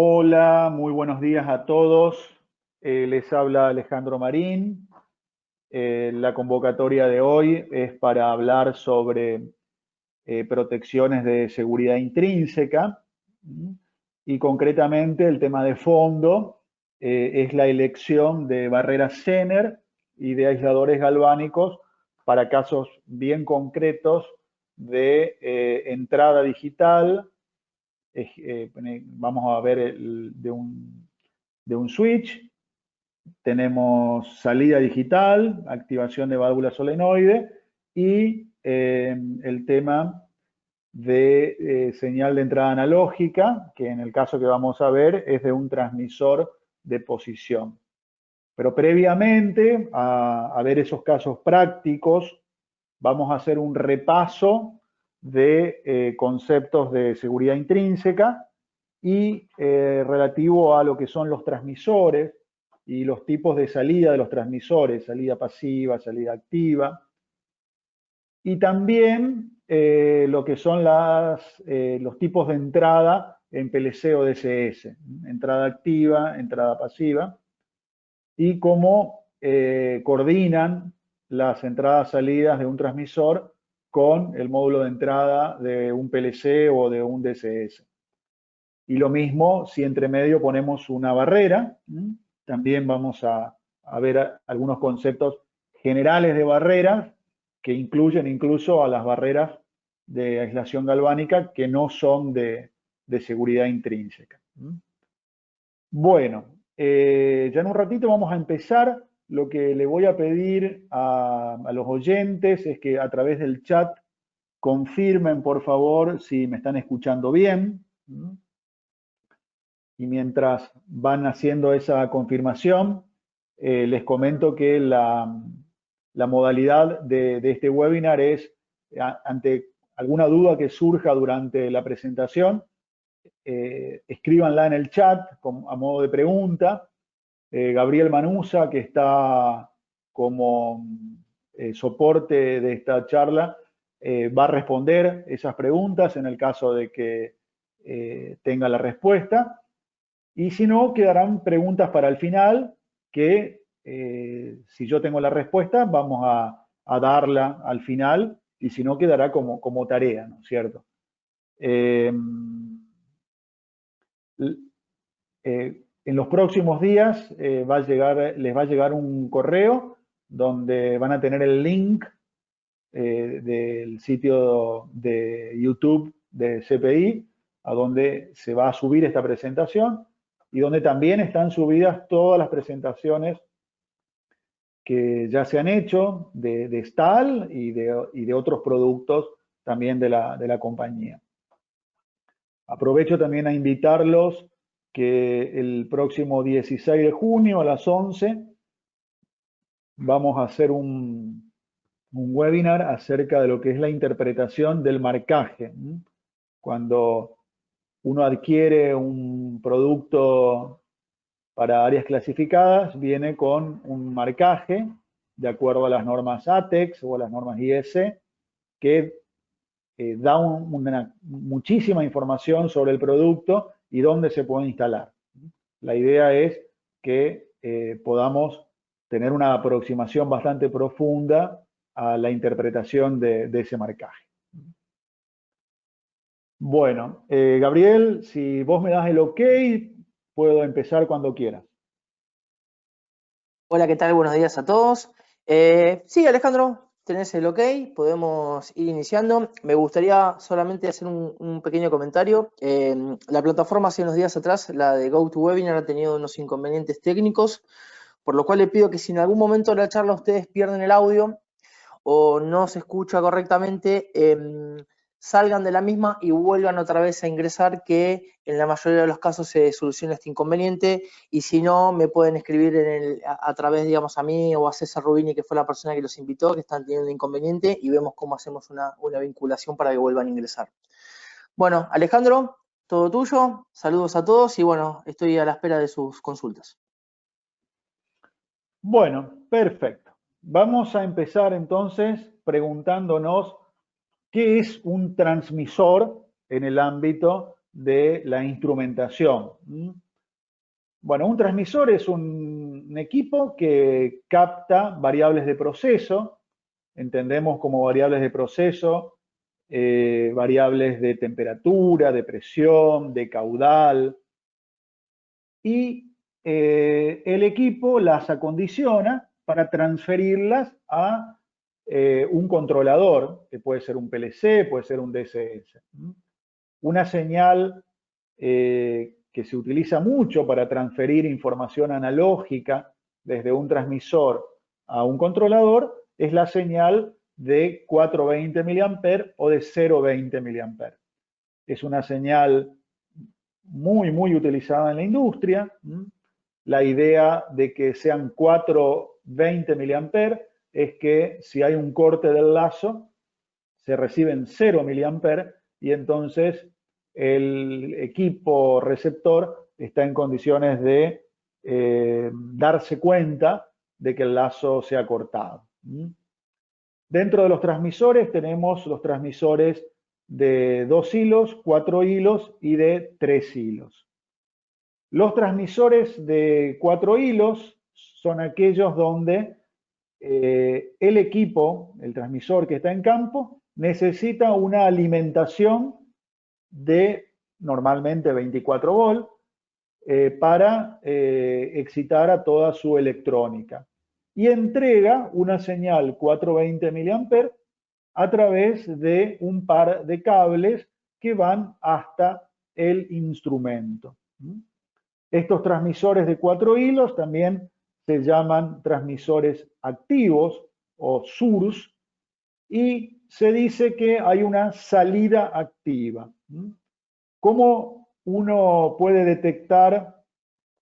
Hola, muy buenos días a todos. Les habla Alejandro Marín. La convocatoria de hoy es para hablar sobre protecciones de seguridad intrínseca y concretamente el tema de fondo es la elección de barreras Zener y de aisladores galvánicos para casos bien concretos de entrada digital. Vamos a ver de un switch, tenemos salida digital, activación de válvula solenoide y el tema de señal de entrada analógica, que en el caso que vamos a ver es de un transmisor de posición. Pero previamente a ver esos casos prácticos, vamos a hacer un repaso de conceptos de seguridad intrínseca y relativo a lo que son los transmisores y los tipos de salida de los transmisores, salida pasiva, salida activa. Y también lo que son los tipos de entrada en PLC o DSS, entrada activa, entrada pasiva, y cómo coordinan las entradas-salidas de un transmisor con el módulo de entrada de un PLC o de un DSS. Y lo mismo si entre medio ponemos una barrera, también vamos a ver algunos conceptos generales de barreras que incluyen incluso a las barreras de aislación galvánica que no son de seguridad intrínseca. Bueno, ya en un ratito vamos a empezar. Lo que le voy a pedir a los oyentes es que a través del chat confirmen, por favor, si me están escuchando bien. Y mientras van haciendo esa confirmación, les comento que la modalidad de este webinar es, ante alguna duda que surja durante la presentación, escríbanla en el chat a modo de pregunta. Gabriel Manusa, que está como soporte de esta charla, va a responder esas preguntas en el caso de que tenga la respuesta. Y si no, quedarán preguntas para el final que, si yo tengo la respuesta, vamos a darla al final, y si no, quedará como tarea, ¿no es cierto? En los próximos días les va a llegar un correo donde van a tener el link del sitio de YouTube de CPI, a donde se va a subir esta presentación y donde también están subidas todas las presentaciones que ya se han hecho de Stahl y de otros productos también de la compañía. Aprovecho también a invitarlos que el próximo 16 de junio a las 11 vamos a hacer un webinar acerca de lo que es la interpretación del marcaje. Cuando uno adquiere un producto para áreas clasificadas, viene con un marcaje de acuerdo a las normas ATEX o a las normas IS, que da muchísima información sobre el producto y dónde se puede instalar. La idea es que podamos tener una aproximación bastante profunda a la interpretación de ese marcaje. Bueno, Gabriel, si vos me das el OK, puedo empezar cuando quieras. Hola, ¿qué tal? Buenos días a todos. Sí, Alejandro, tenés el OK, podemos ir iniciando. Me gustaría solamente hacer un pequeño comentario. La plataforma hace unos días atrás, la de GoToWebinar, ha tenido unos inconvenientes técnicos, por lo cual le pido que si en algún momento de la charla ustedes pierden el audio o no se escucha correctamente, salgan de la misma y vuelvan otra vez a ingresar, que en la mayoría de los casos se soluciona este inconveniente, y si no, me pueden escribir a través, digamos, a mí o a César Rubini, que fue la persona que los invitó, que están teniendo un inconveniente, y vemos cómo hacemos una vinculación para que vuelvan a ingresar. Bueno, Alejandro, todo tuyo, saludos a todos y bueno, estoy a la espera de sus consultas. Bueno, perfecto. Vamos a empezar entonces preguntándonos qué es un transmisor en el ámbito de la instrumentación. Bueno, un transmisor es un equipo que capta variables de proceso. Entendemos como variables de proceso variables de temperatura, de presión, de caudal. Y el equipo las acondiciona para transferirlas a un controlador, que puede ser un PLC, puede ser un DSS. Una señal que se utiliza mucho para transferir información analógica desde un transmisor a un controlador es la señal de 420 mA o de 0,20 mA. Es una señal muy utilizada en la industria. La idea de que sean 420 mA es que si hay un corte del lazo, se reciben 0 mA y entonces el equipo receptor está en condiciones de darse cuenta de que el lazo se ha cortado. Dentro de los transmisores tenemos los transmisores de 2 hilos, 4 hilos y de 3 hilos. Los transmisores de 4 hilos son aquellos donde el equipo, el transmisor que está en campo, necesita una alimentación de normalmente 24 volts para excitar a toda su electrónica. Y entrega una señal 420 mA a través de un par de cables que van hasta el instrumento. Estos transmisores de 4 hilos también se llaman transmisores activos o SURS y se dice que hay una salida activa. ¿Cómo uno puede detectar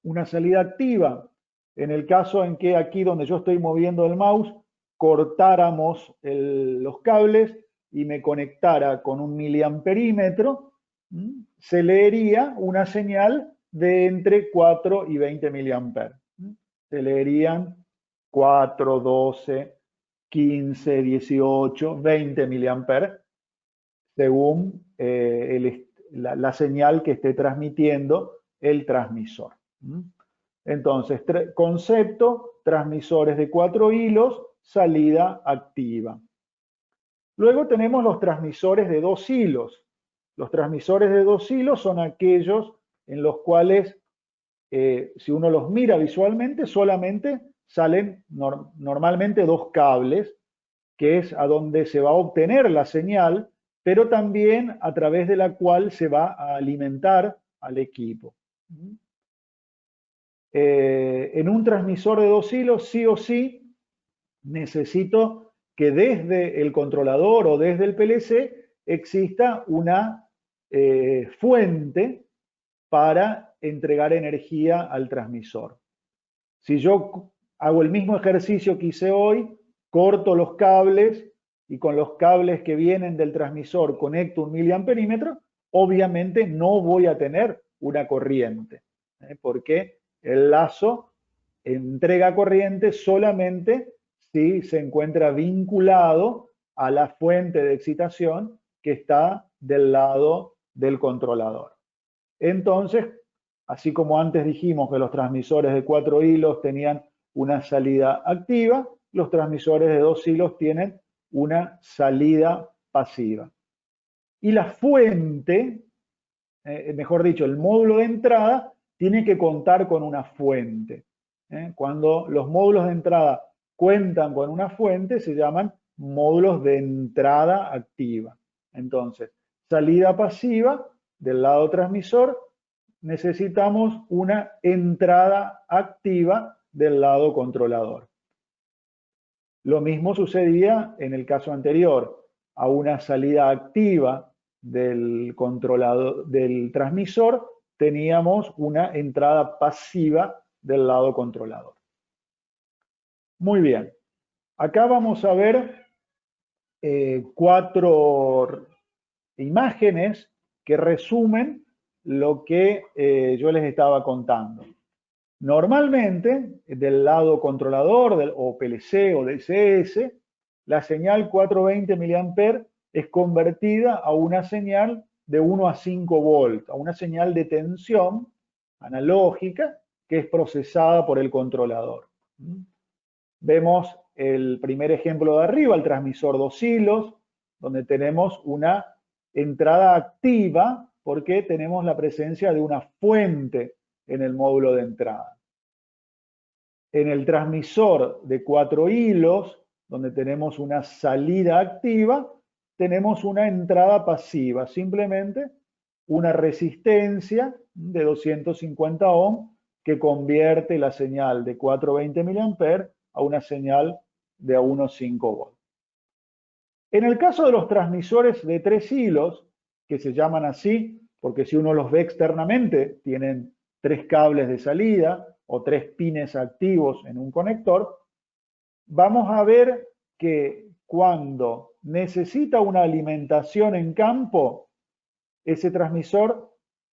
una salida activa? En el caso en que aquí donde yo estoy moviendo el mouse, cortáramos los cables y me conectara con un miliamperímetro, se leería una señal de entre 4 y 20 mA. Se leerían 4, 12, 15, 18, 20 mA según la señal que esté transmitiendo el transmisor. Entonces, concepto, transmisores de 4 hilos, salida activa. Luego tenemos los transmisores de 2 hilos. Los transmisores de 2 hilos son aquellos en los cuales, si uno los mira visualmente, solamente salen normalmente 2 cables, que es a donde se va a obtener la señal, pero también a través de la cual se va a alimentar al equipo. En un transmisor de 2 hilos, sí o sí, necesito que desde el controlador o desde el PLC exista una fuente para entregar energía al transmisor. Si yo hago el mismo ejercicio que hice hoy, corto los cables y con los cables que vienen del transmisor conecto un miliamperímetro, obviamente no voy a tener una corriente, porque el lazo entrega corriente solamente si se encuentra vinculado a la fuente de excitación que está del lado del controlador. Entonces, así como antes dijimos que los transmisores de 4 hilos tenían una salida activa, los transmisores de 2 hilos tienen una salida pasiva. Y la fuente, mejor dicho, el módulo de entrada, tiene que contar con una fuente. Cuando los módulos de entrada cuentan con una fuente, se llaman módulos de entrada activa. Entonces, salida pasiva del lado transmisor, necesitamos una entrada activa del lado controlador. Lo mismo sucedía en el caso anterior. A una salida activa del controlador, del transmisor, teníamos una entrada pasiva del lado controlador. Muy bien. Acá vamos a ver 4 imágenes que resumen lo que yo les estaba contando. Normalmente, del lado controlador o PLC o DSS, la señal 420 mA es convertida a una señal de 1 a 5 volts, a una señal de tensión analógica que es procesada por el controlador. Vemos el primer ejemplo de arriba, el transmisor 2 hilos, donde tenemos una entrada activa porque tenemos la presencia de una fuente en el módulo de entrada. En el transmisor de 4 hilos, donde tenemos una salida activa, tenemos una entrada pasiva, simplemente una resistencia de 250 ohm que convierte la señal de 420 mA a una señal de 1,5 volts. En el caso de los transmisores de 3 hilos, que se llaman así porque si uno los ve externamente, tienen 3 cables de salida o 3 pines activos en un conector, vamos a ver que cuando necesita una alimentación en campo, ese transmisor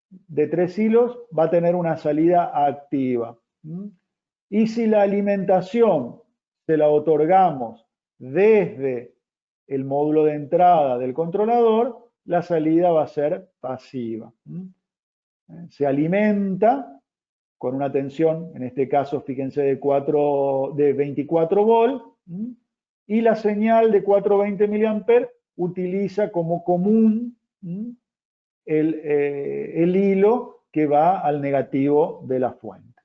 de 3 hilos va a tener una salida activa. Y si la alimentación se la otorgamos desde el módulo de entrada del controlador, la salida va a ser pasiva. Se alimenta con una tensión, en este caso, fíjense, de 24 volts, y la señal de 420 mA utiliza como común el hilo que va al negativo de la fuente.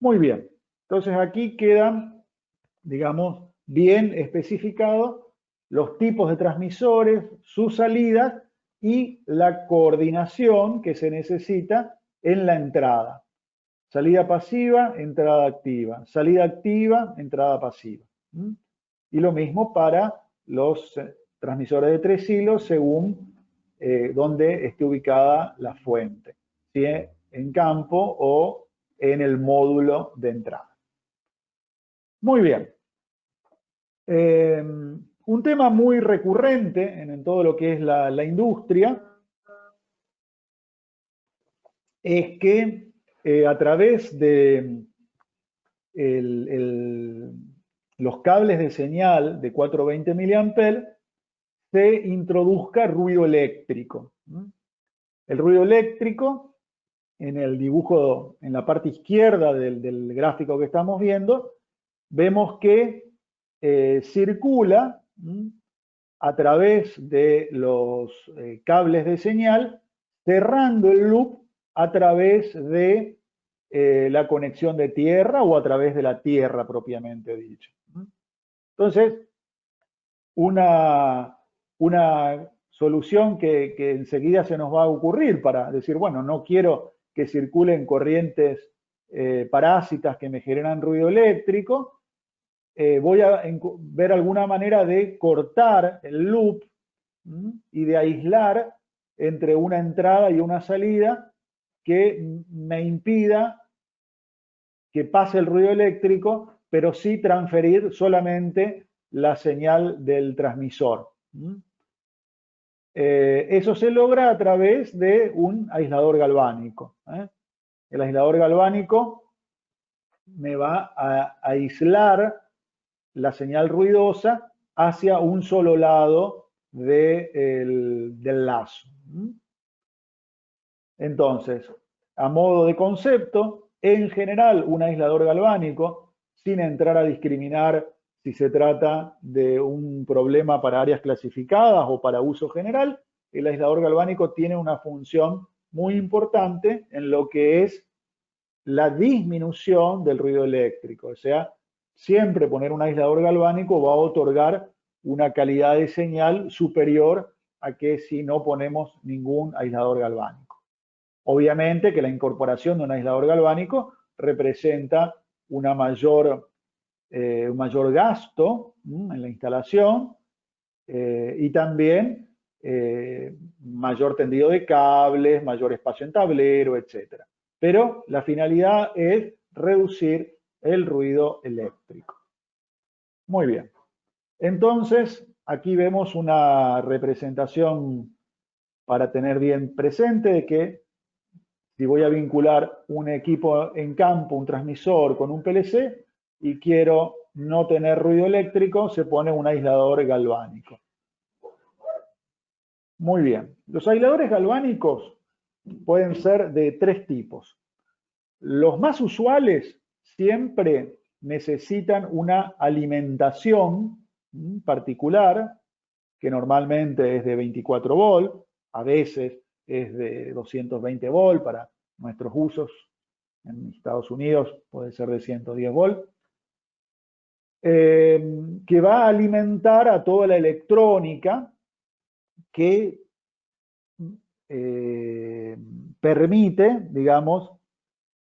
Muy bien, entonces aquí quedan, digamos, bien especificados los tipos de transmisores, sus salidas y la coordinación que se necesita en la entrada. Salida pasiva, entrada activa. Salida activa, entrada pasiva. Y lo mismo para los transmisores de 3 hilos según donde esté ubicada la fuente, si en campo o en el módulo de entrada. Muy bien. Un tema muy recurrente en todo lo que es la industria es que a través de los cables de señal de 420 mA se introduzca ruido eléctrico. El ruido eléctrico, en el dibujo, en la parte izquierda del gráfico que estamos viendo, vemos que circula a través de los cables de señal, cerrando el loop a través de la conexión de tierra o a través de la tierra propiamente dicho. Entonces, una solución que enseguida se nos va a ocurrir para decir, bueno, no quiero que circulen corrientes parásitas que me generan ruido eléctrico, voy a ver alguna manera de cortar el loop y de aislar entre una entrada y una salida que me impida que pase el ruido eléctrico, pero sí transferir solamente la señal del transmisor. Eso se logra a través de un aislador galvánico. El aislador galvánico me va a aislar la señal ruidosa hacia un solo lado del lazo. Entonces, a modo de concepto, en general, un aislador galvánico, sin entrar a discriminar si se trata de un problema para áreas clasificadas o para uso general, el aislador galvánico tiene una función muy importante en lo que es la disminución del ruido eléctrico. O sea, siempre poner un aislador galvánico va a otorgar una calidad de señal superior a que si no ponemos ningún aislador galvánico. Obviamente que la incorporación de un aislador galvánico representa un mayor gasto en la instalación y también mayor tendido de cables, mayor espacio en tablero, etc. Pero la finalidad es reducir el ruido eléctrico. Muy bien. Entonces, aquí vemos una representación para tener bien presente de que si voy a vincular un equipo en campo, un transmisor con un PLC y quiero no tener ruido eléctrico, se pone un aislador galvánico. Muy bien. Los aisladores galvánicos pueden ser de tres tipos. Los más usuales siempre necesitan una alimentación particular, que normalmente es de 24 volt, a veces es de 220 volt para nuestros usos. En Estados Unidos puede ser de 110 volt. Que va a alimentar a toda la electrónica que permite, digamos,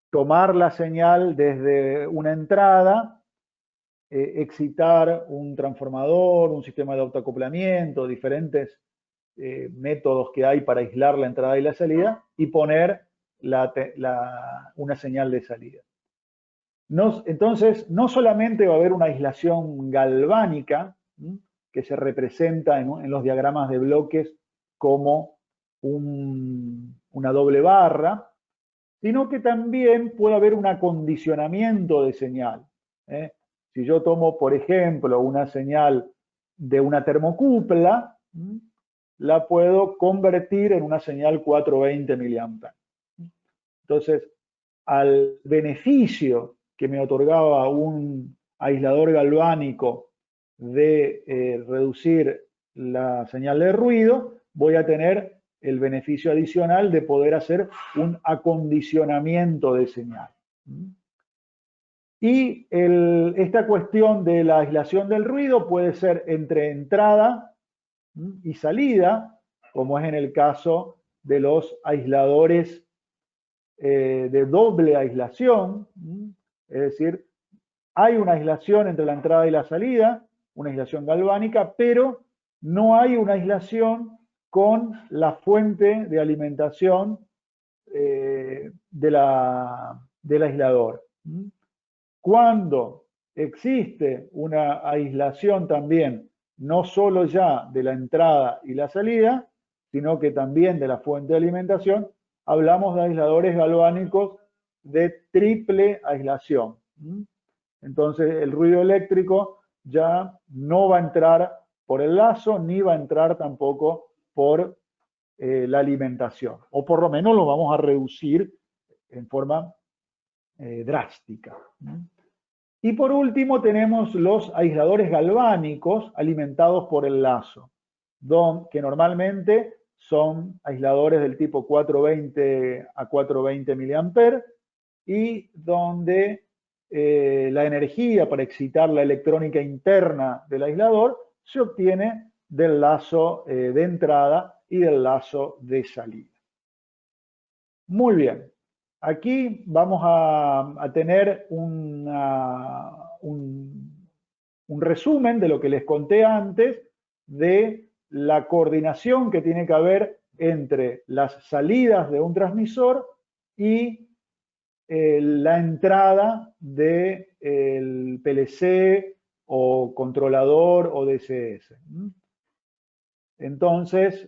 tomar la señal desde una entrada, excitar un transformador, un sistema de autoacoplamiento, diferentes métodos que hay para aislar la entrada y la salida y poner una señal de salida. Entonces, no solamente va a haber una aislación galvánica, que se representa en los diagramas de bloques como una doble barra, sino que también puede haber un acondicionamiento de señal. Si yo tomo, por ejemplo, una señal de una termocupla, la puedo convertir en una señal 420 mA. Entonces, al beneficio que me otorgaba un aislador galvánico de reducir la señal de ruido, voy a tener el beneficio adicional de poder hacer un acondicionamiento de señal. Y esta cuestión de la aislación del ruido puede ser entre entrada y salida, como es en el caso de los aisladores de doble aislación, es decir, hay una aislación entre la entrada y la salida, una aislación galvánica, pero no hay una aislación con la fuente de alimentación del aislador. Cuando existe una aislación también, no solo ya de la entrada y la salida, sino que también de la fuente de alimentación, hablamos de aisladores galvánicos de triple aislación. Entonces el ruido eléctrico ya no va a entrar por el lazo, ni va a entrar tampoco por la alimentación, o por lo menos lo vamos a reducir en forma drástica. Y por último tenemos los aisladores galvánicos alimentados por el lazo, que normalmente son aisladores del tipo 420 a 420 mA y donde la energía para excitar la electrónica interna del aislador se obtiene del lazo de entrada y del lazo de salida. Muy bien. Aquí vamos a tener un resumen de lo que les conté antes de la coordinación que tiene que haber entre las salidas de un transmisor y la entrada del PLC o controlador o DCS. Entonces,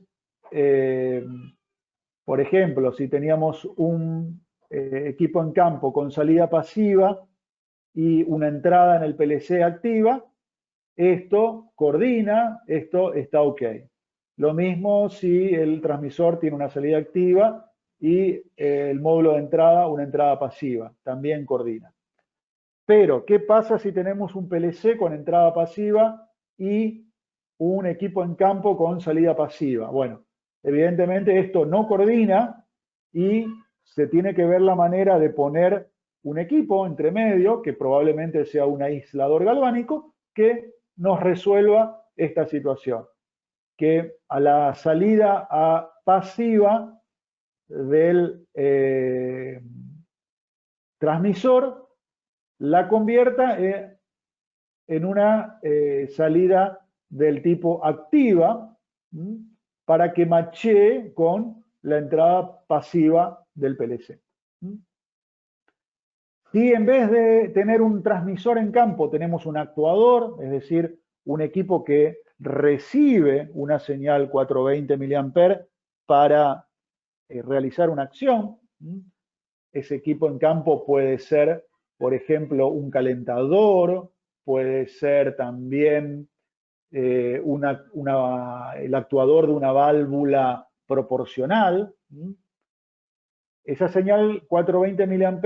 por ejemplo, si teníamos un equipo en campo con salida pasiva y una entrada en el PLC activa, esto coordina, esto está ok. Lo mismo si el transmisor tiene una salida activa y el módulo de entrada una entrada pasiva, también coordina. Pero, ¿qué pasa si tenemos un PLC con entrada pasiva y un equipo en campo con salida pasiva? Bueno, evidentemente esto no coordina y se tiene que ver la manera de poner un equipo entre medio, que probablemente sea un aislador galvánico, que nos resuelva esta situación. Que a la salida pasiva del transmisor la convierta en una salida del tipo activa para que machee con la entrada pasiva del PLC. Si en vez de tener un transmisor en campo tenemos un actuador, es decir, un equipo que recibe una señal 420 mA para realizar una acción, ese equipo en campo puede ser, por ejemplo, un calentador, puede ser también el actuador de una válvula proporcional. Esa señal 420 mA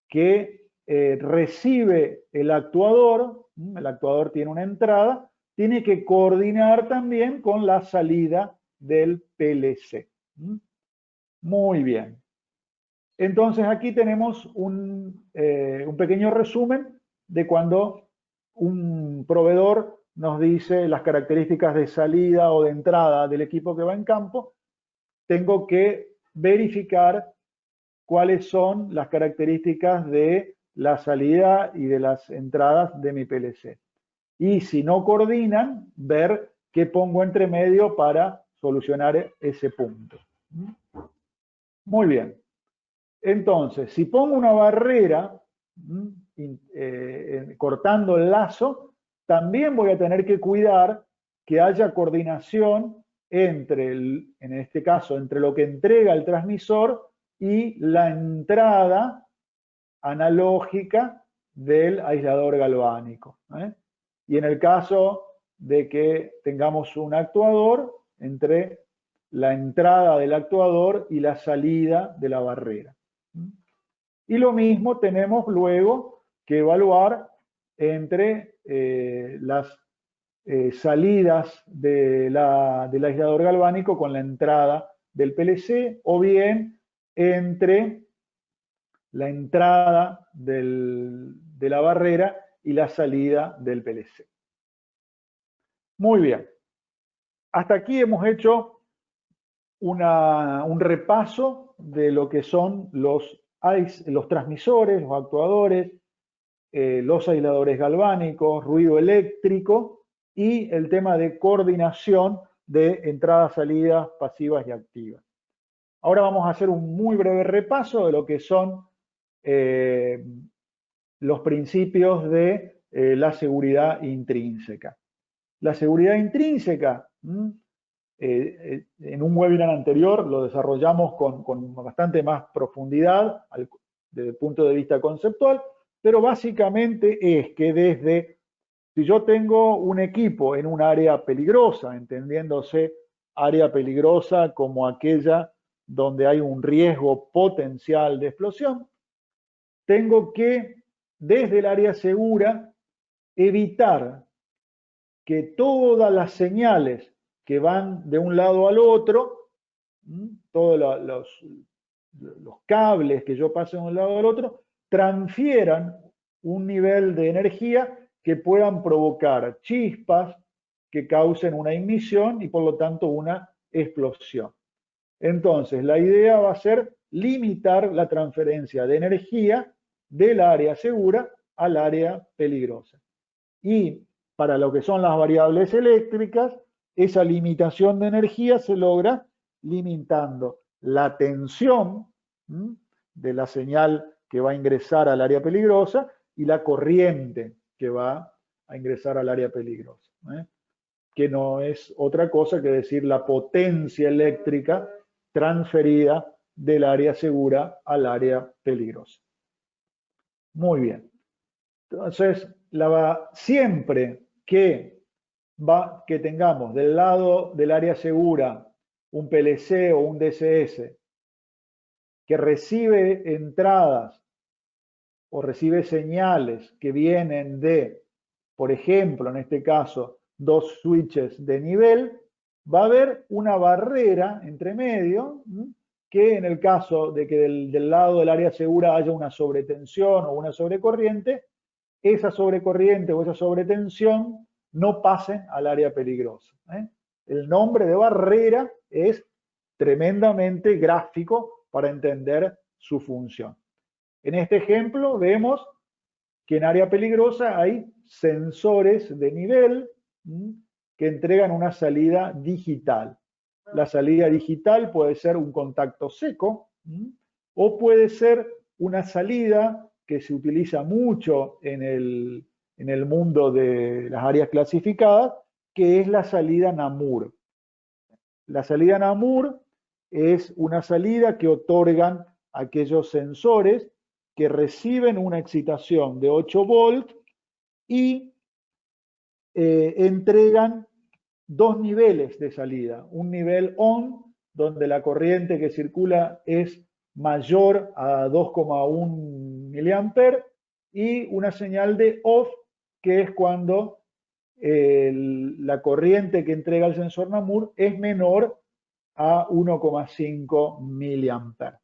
que recibe el actuador tiene una entrada, tiene que coordinar también con la salida del PLC. Muy bien. Entonces aquí tenemos un pequeño resumen de cuando un proveedor nos dice las características de salida o de entrada del equipo que va en campo. Tengo que verificar cuáles son las características de la salida y de las entradas de mi PLC. Y si no coordinan, ver qué pongo entre medio para solucionar ese punto. Muy bien. Entonces, si pongo una barrera cortando el lazo, también voy a tener que cuidar que haya coordinación entre, en este caso, entre lo que entrega el transmisor y la entrada analógica del aislador galvánico. Y en el caso de que tengamos un actuador, entre la entrada del actuador y la salida de la barrera. Y lo mismo tenemos luego que evaluar entre las salidas del aislador galvánico con la entrada del PLC, o bien entre la entrada de la barrera y la salida del PLC. Muy bien. Hasta aquí hemos hecho un repaso de lo que son los transmisores, los actuadores, los aisladores galvánicos, ruido eléctrico y el tema de coordinación de entradas, salidas pasivas y activas. Ahora vamos a hacer un muy breve repaso de lo que son los principios de la seguridad intrínseca. La seguridad intrínseca, en un webinar anterior lo desarrollamos con bastante más profundidad desde el punto de vista conceptual, pero básicamente es que si yo tengo un equipo en un área peligrosa, entendiéndose área peligrosa como aquella donde hay un riesgo potencial de explosión, tengo que, desde el área segura, evitar que todas las señales que van de un lado al otro, todos los cables que yo paso de un lado al otro, transfieran un nivel de energía que puedan provocar chispas que causen una ignición y por lo tanto una explosión. Entonces, la idea va a ser limitar la transferencia de energía del área segura al área peligrosa. Y para lo que son las variables eléctricas, esa limitación de energía se logra limitando la tensión de la señal que va a ingresar al área peligrosa y la corriente que va a ingresar al área peligrosa, que no es otra cosa que decir la potencia eléctrica transferida del área segura al área peligrosa. Muy bien. Entonces, siempre que tengamos del lado del área segura un PLC o un DCS que recibe entradas o recibe señales que vienen de, por ejemplo, en este caso, dos switches de nivel, va a haber una barrera entre medio que en el caso de que del lado del área segura haya una sobretensión o una sobrecorriente, esa sobrecorriente o esa sobretensión no pasen al área peligrosa. El nombre de barrera es tremendamente gráfico para entender su función. En este ejemplo vemos que en área peligrosa hay sensores de nivel que entregan una salida digital. La salida digital puede ser un contacto seco o puede ser una salida que se utiliza mucho en el mundo de las áreas clasificadas, que es la salida NAMUR. La salida NAMUR es una salida que otorgan aquellos sensores que reciben una excitación de 8 volts y entregan dos niveles de salida. Un nivel on, donde la corriente que circula es mayor a 2,1 mA, y una señal de off, que es cuando la corriente que entrega el sensor NAMUR es menor a 1,5 mA.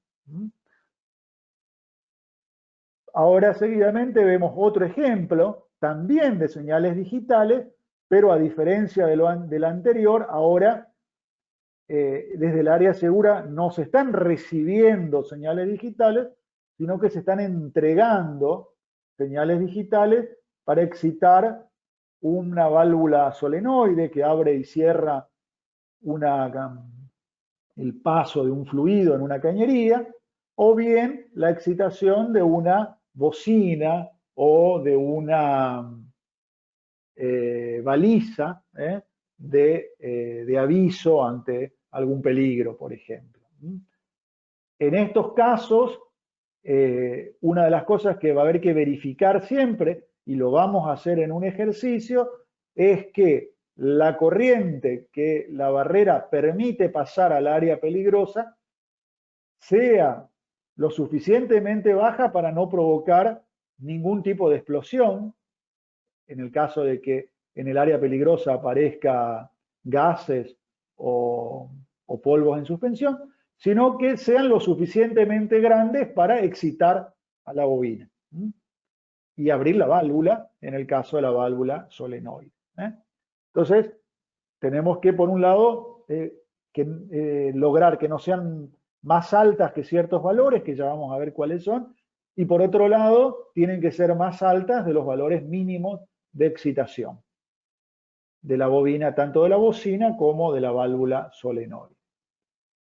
Ahora seguidamente vemos otro ejemplo, también de señales digitales, pero a diferencia de la anterior, ahora desde el área segura no se están recibiendo señales digitales, sino que se están entregando señales digitales para excitar una válvula solenoide que abre y cierra el paso de un fluido en una cañería, o bien la excitación de una bocina o de una baliza de aviso ante algún peligro, por ejemplo. En estos casos, una de las cosas que va a haber que verificar siempre, y lo vamos a hacer en un ejercicio, es que la corriente que la barrera permite pasar al área peligrosa sea lo suficientemente baja para no provocar ningún tipo de explosión, en el caso de que en el área peligrosa aparezca gases o polvos en suspensión, sino que sean lo suficientemente grandes para excitar a la bobina y abrir la válvula en el caso de la válvula solenoide. Entonces, tenemos que, por un lado, lograr que no sean más altas que ciertos valores, que ya vamos a ver cuáles son, y por otro lado, tienen que ser más altas de los valores mínimos de excitación de la bobina, tanto de la bocina como de la válvula solenoide.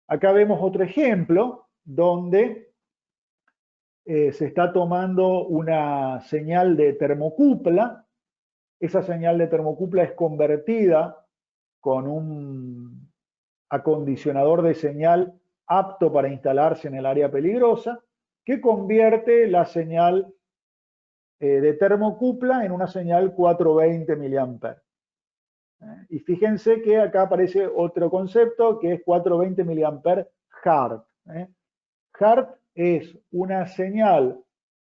Acá vemos otro ejemplo donde se está tomando una señal de termocupla. Esa señal de termocupla es convertida con un acondicionador de señal apto para instalarse en el área peligrosa, que convierte la señal de termocupla en una señal 420 mA. Y fíjense que acá aparece otro concepto que es 420 mA HART. HART es una señal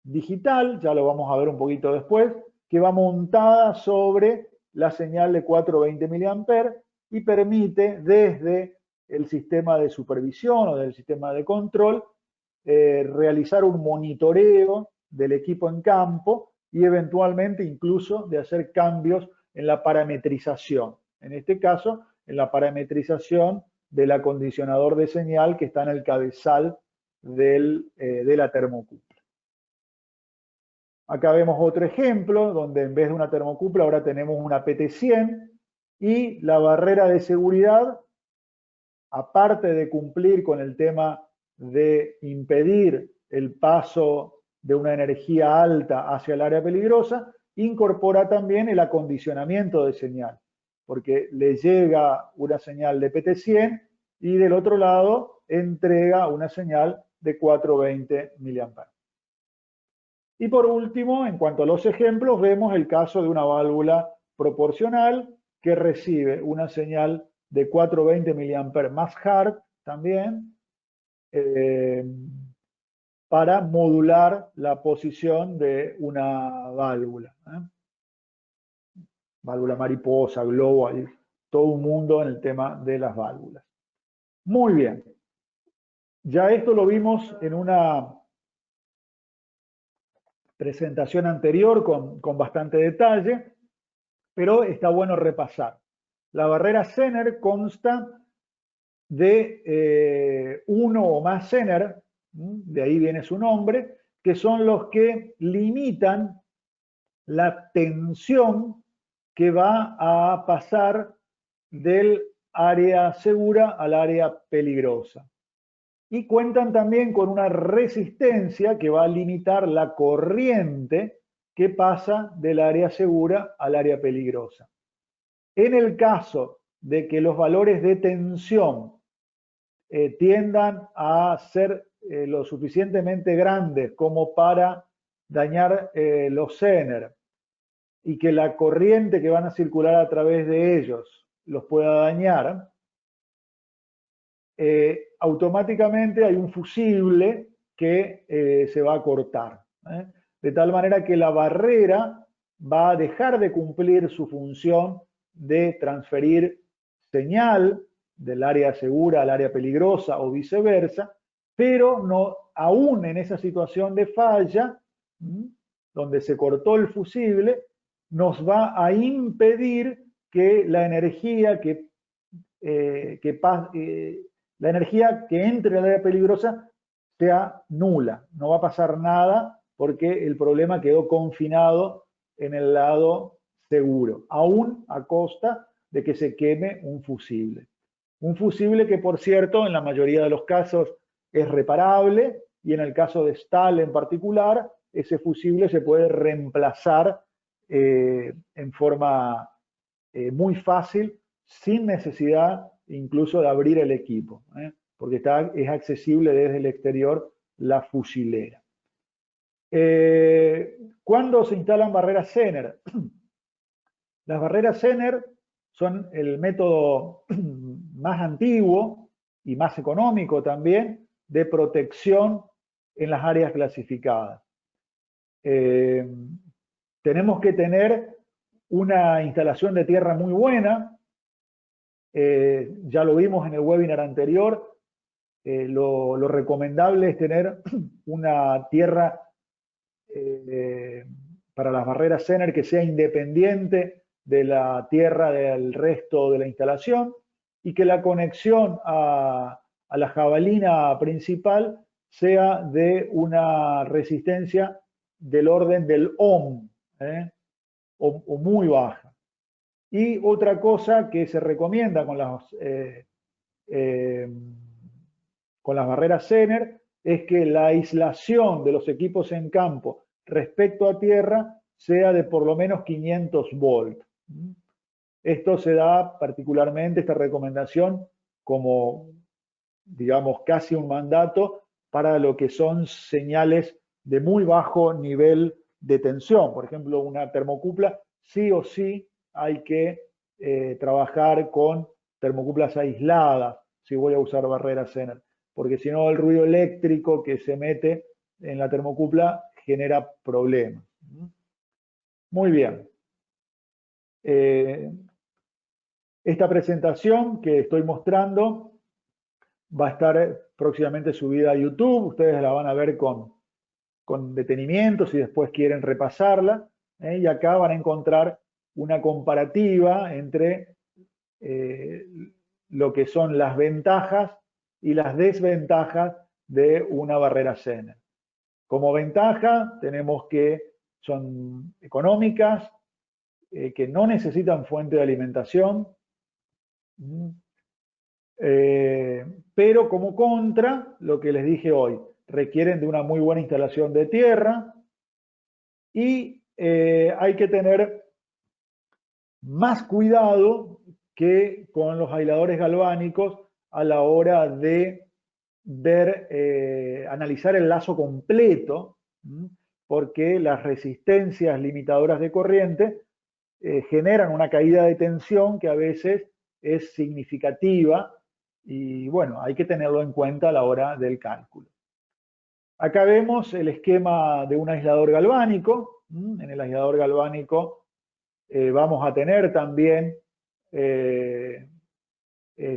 digital, ya lo vamos a ver un poquito después, que va montada sobre la señal de 420 mA y permite desde el sistema de supervisión o del sistema de control realizar un monitoreo del equipo en campo y eventualmente incluso de hacer cambios en la parametrización. En este caso, en la parametrización del acondicionador de señal que está en el cabezal de la termocupla. Acá vemos otro ejemplo donde en vez de una termocupla ahora tenemos una PT100 y la barrera de seguridad, aparte de cumplir con el tema de impedir el paso de una energía alta hacia el área peligrosa, incorpora también el acondicionamiento de señal, porque le llega una señal de PT100 y del otro lado entrega una señal de 420 mA. Y por último, en cuanto a los ejemplos, vemos el caso de una válvula proporcional que recibe una señal de 420 mA más HART también para modular la posición de una válvula. Válvula mariposa, globo, hay todo un mundo en el tema de las válvulas. Muy bien. Ya esto lo vimos en una presentación anterior con bastante detalle, pero está bueno repasar. La barrera Zener consta de uno o más Zener, de ahí viene su nombre, que son los que limitan la tensión que va a pasar del área segura al área peligrosa. Y cuentan también con una resistencia que va a limitar la corriente que pasa del área segura al área peligrosa. En el caso de que los valores de tensión tiendan a ser lo suficientemente grandes como para dañar los Zener y que la corriente que van a circular a través de ellos los pueda dañar, automáticamente hay un fusible que se va a cortar. De tal manera que la barrera va a dejar de cumplir su función de transferir señal del área segura al área peligrosa o viceversa, pero no, aún en esa situación de falla, donde se cortó el fusible, nos va a impedir que la energía la energía que entre al área peligrosa sea nula. No va a pasar nada porque el problema quedó confinado en el lado seguro, aún a costa de que se queme un fusible. Un fusible que, por cierto, en la mayoría de los casos es reparable, y en el caso de Stahl en particular, ese fusible se puede reemplazar en forma muy fácil, sin necesidad incluso de abrir el equipo, porque es accesible desde el exterior la fusilera. ¿Cuándo se instalan barreras Zener? Las barreras Zener son el método más antiguo y más económico también de protección en las áreas clasificadas. Tenemos que tener una instalación de tierra muy buena. Ya lo vimos en el webinar anterior. Lo recomendable es tener una tierra para las barreras Zener que sea independiente de la tierra del resto de la instalación, y que la conexión a la jabalina principal sea de una resistencia del orden del ohm, o muy baja. Y otra cosa que se recomienda con las barreras Zener es que la aislación de los equipos en campo respecto a tierra sea de por lo menos 500 volts. Esto se da particularmente, esta recomendación, como, digamos, casi un mandato para lo que son señales de muy bajo nivel de tensión. Por ejemplo, una termocupla, sí o sí hay que trabajar con termocuplas aisladas si voy a usar barreras Zener, porque si no el ruido eléctrico que se mete en la termocupla genera problemas. Muy bien. Esta presentación que estoy mostrando va a estar próximamente subida a YouTube. Ustedes la van a ver con detenimiento si después quieren repasarla. Y acá van a encontrar una comparativa entre lo que son las ventajas y las desventajas de una barrera Zener. Como ventaja tenemos que son económicas, que no necesitan fuente de alimentación, pero como contra, lo que les dije hoy, requieren de una muy buena instalación de tierra, y hay que tener más cuidado que con los aisladores galvánicos a la hora de analizar el lazo completo, porque las resistencias limitadoras de corriente generan una caída de tensión que a veces es significativa, y bueno, hay que tenerlo en cuenta a la hora del cálculo. Acá vemos el esquema de un aislador galvánico. En el aislador galvánico vamos a tener también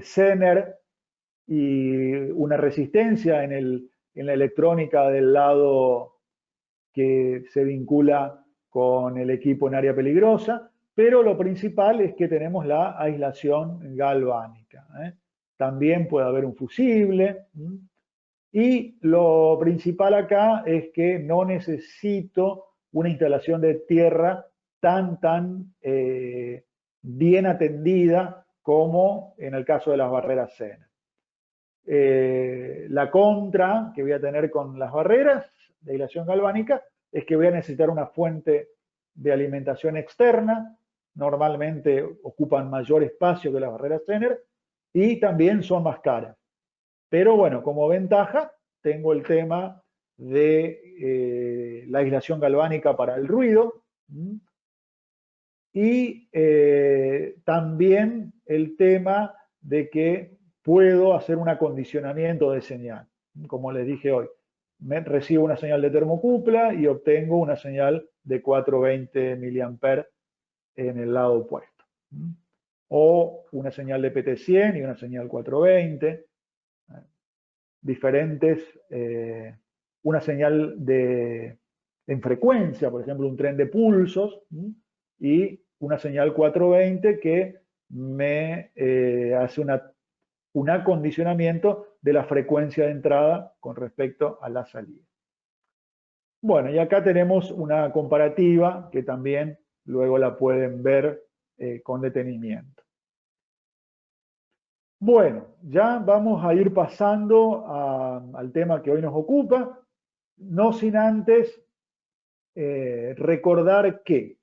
Zener y una resistencia en la electrónica del lado que se vincula con el equipo en área peligrosa, pero lo principal es que tenemos la aislación galvánica. También puede haber un fusible, y lo principal acá es que no necesito una instalación de tierra tan bien atendida como en el caso de las barreras Zener. La contra que voy a tener con las barreras de aislación galvánica es que voy a necesitar una fuente de alimentación externa. Normalmente ocupan mayor espacio que las barreras Zener y también son más caras. Pero bueno, como ventaja tengo el tema de la aislación galvánica para el ruido, Y también el tema de que puedo hacer un acondicionamiento de señal. Como les dije hoy, recibo una señal de termocupla y obtengo una señal de 420 mA en el lado opuesto. O una señal de PT100 y una señal 420. Diferentes, una señal en frecuencia, por ejemplo, un tren de pulsos, y una señal 420 que me hace un acondicionamiento de la frecuencia de entrada con respecto a la salida. Bueno, y acá tenemos una comparativa que también luego la pueden ver con detenimiento. Bueno, ya vamos a ir pasando al tema que hoy nos ocupa, no sin antes recordar que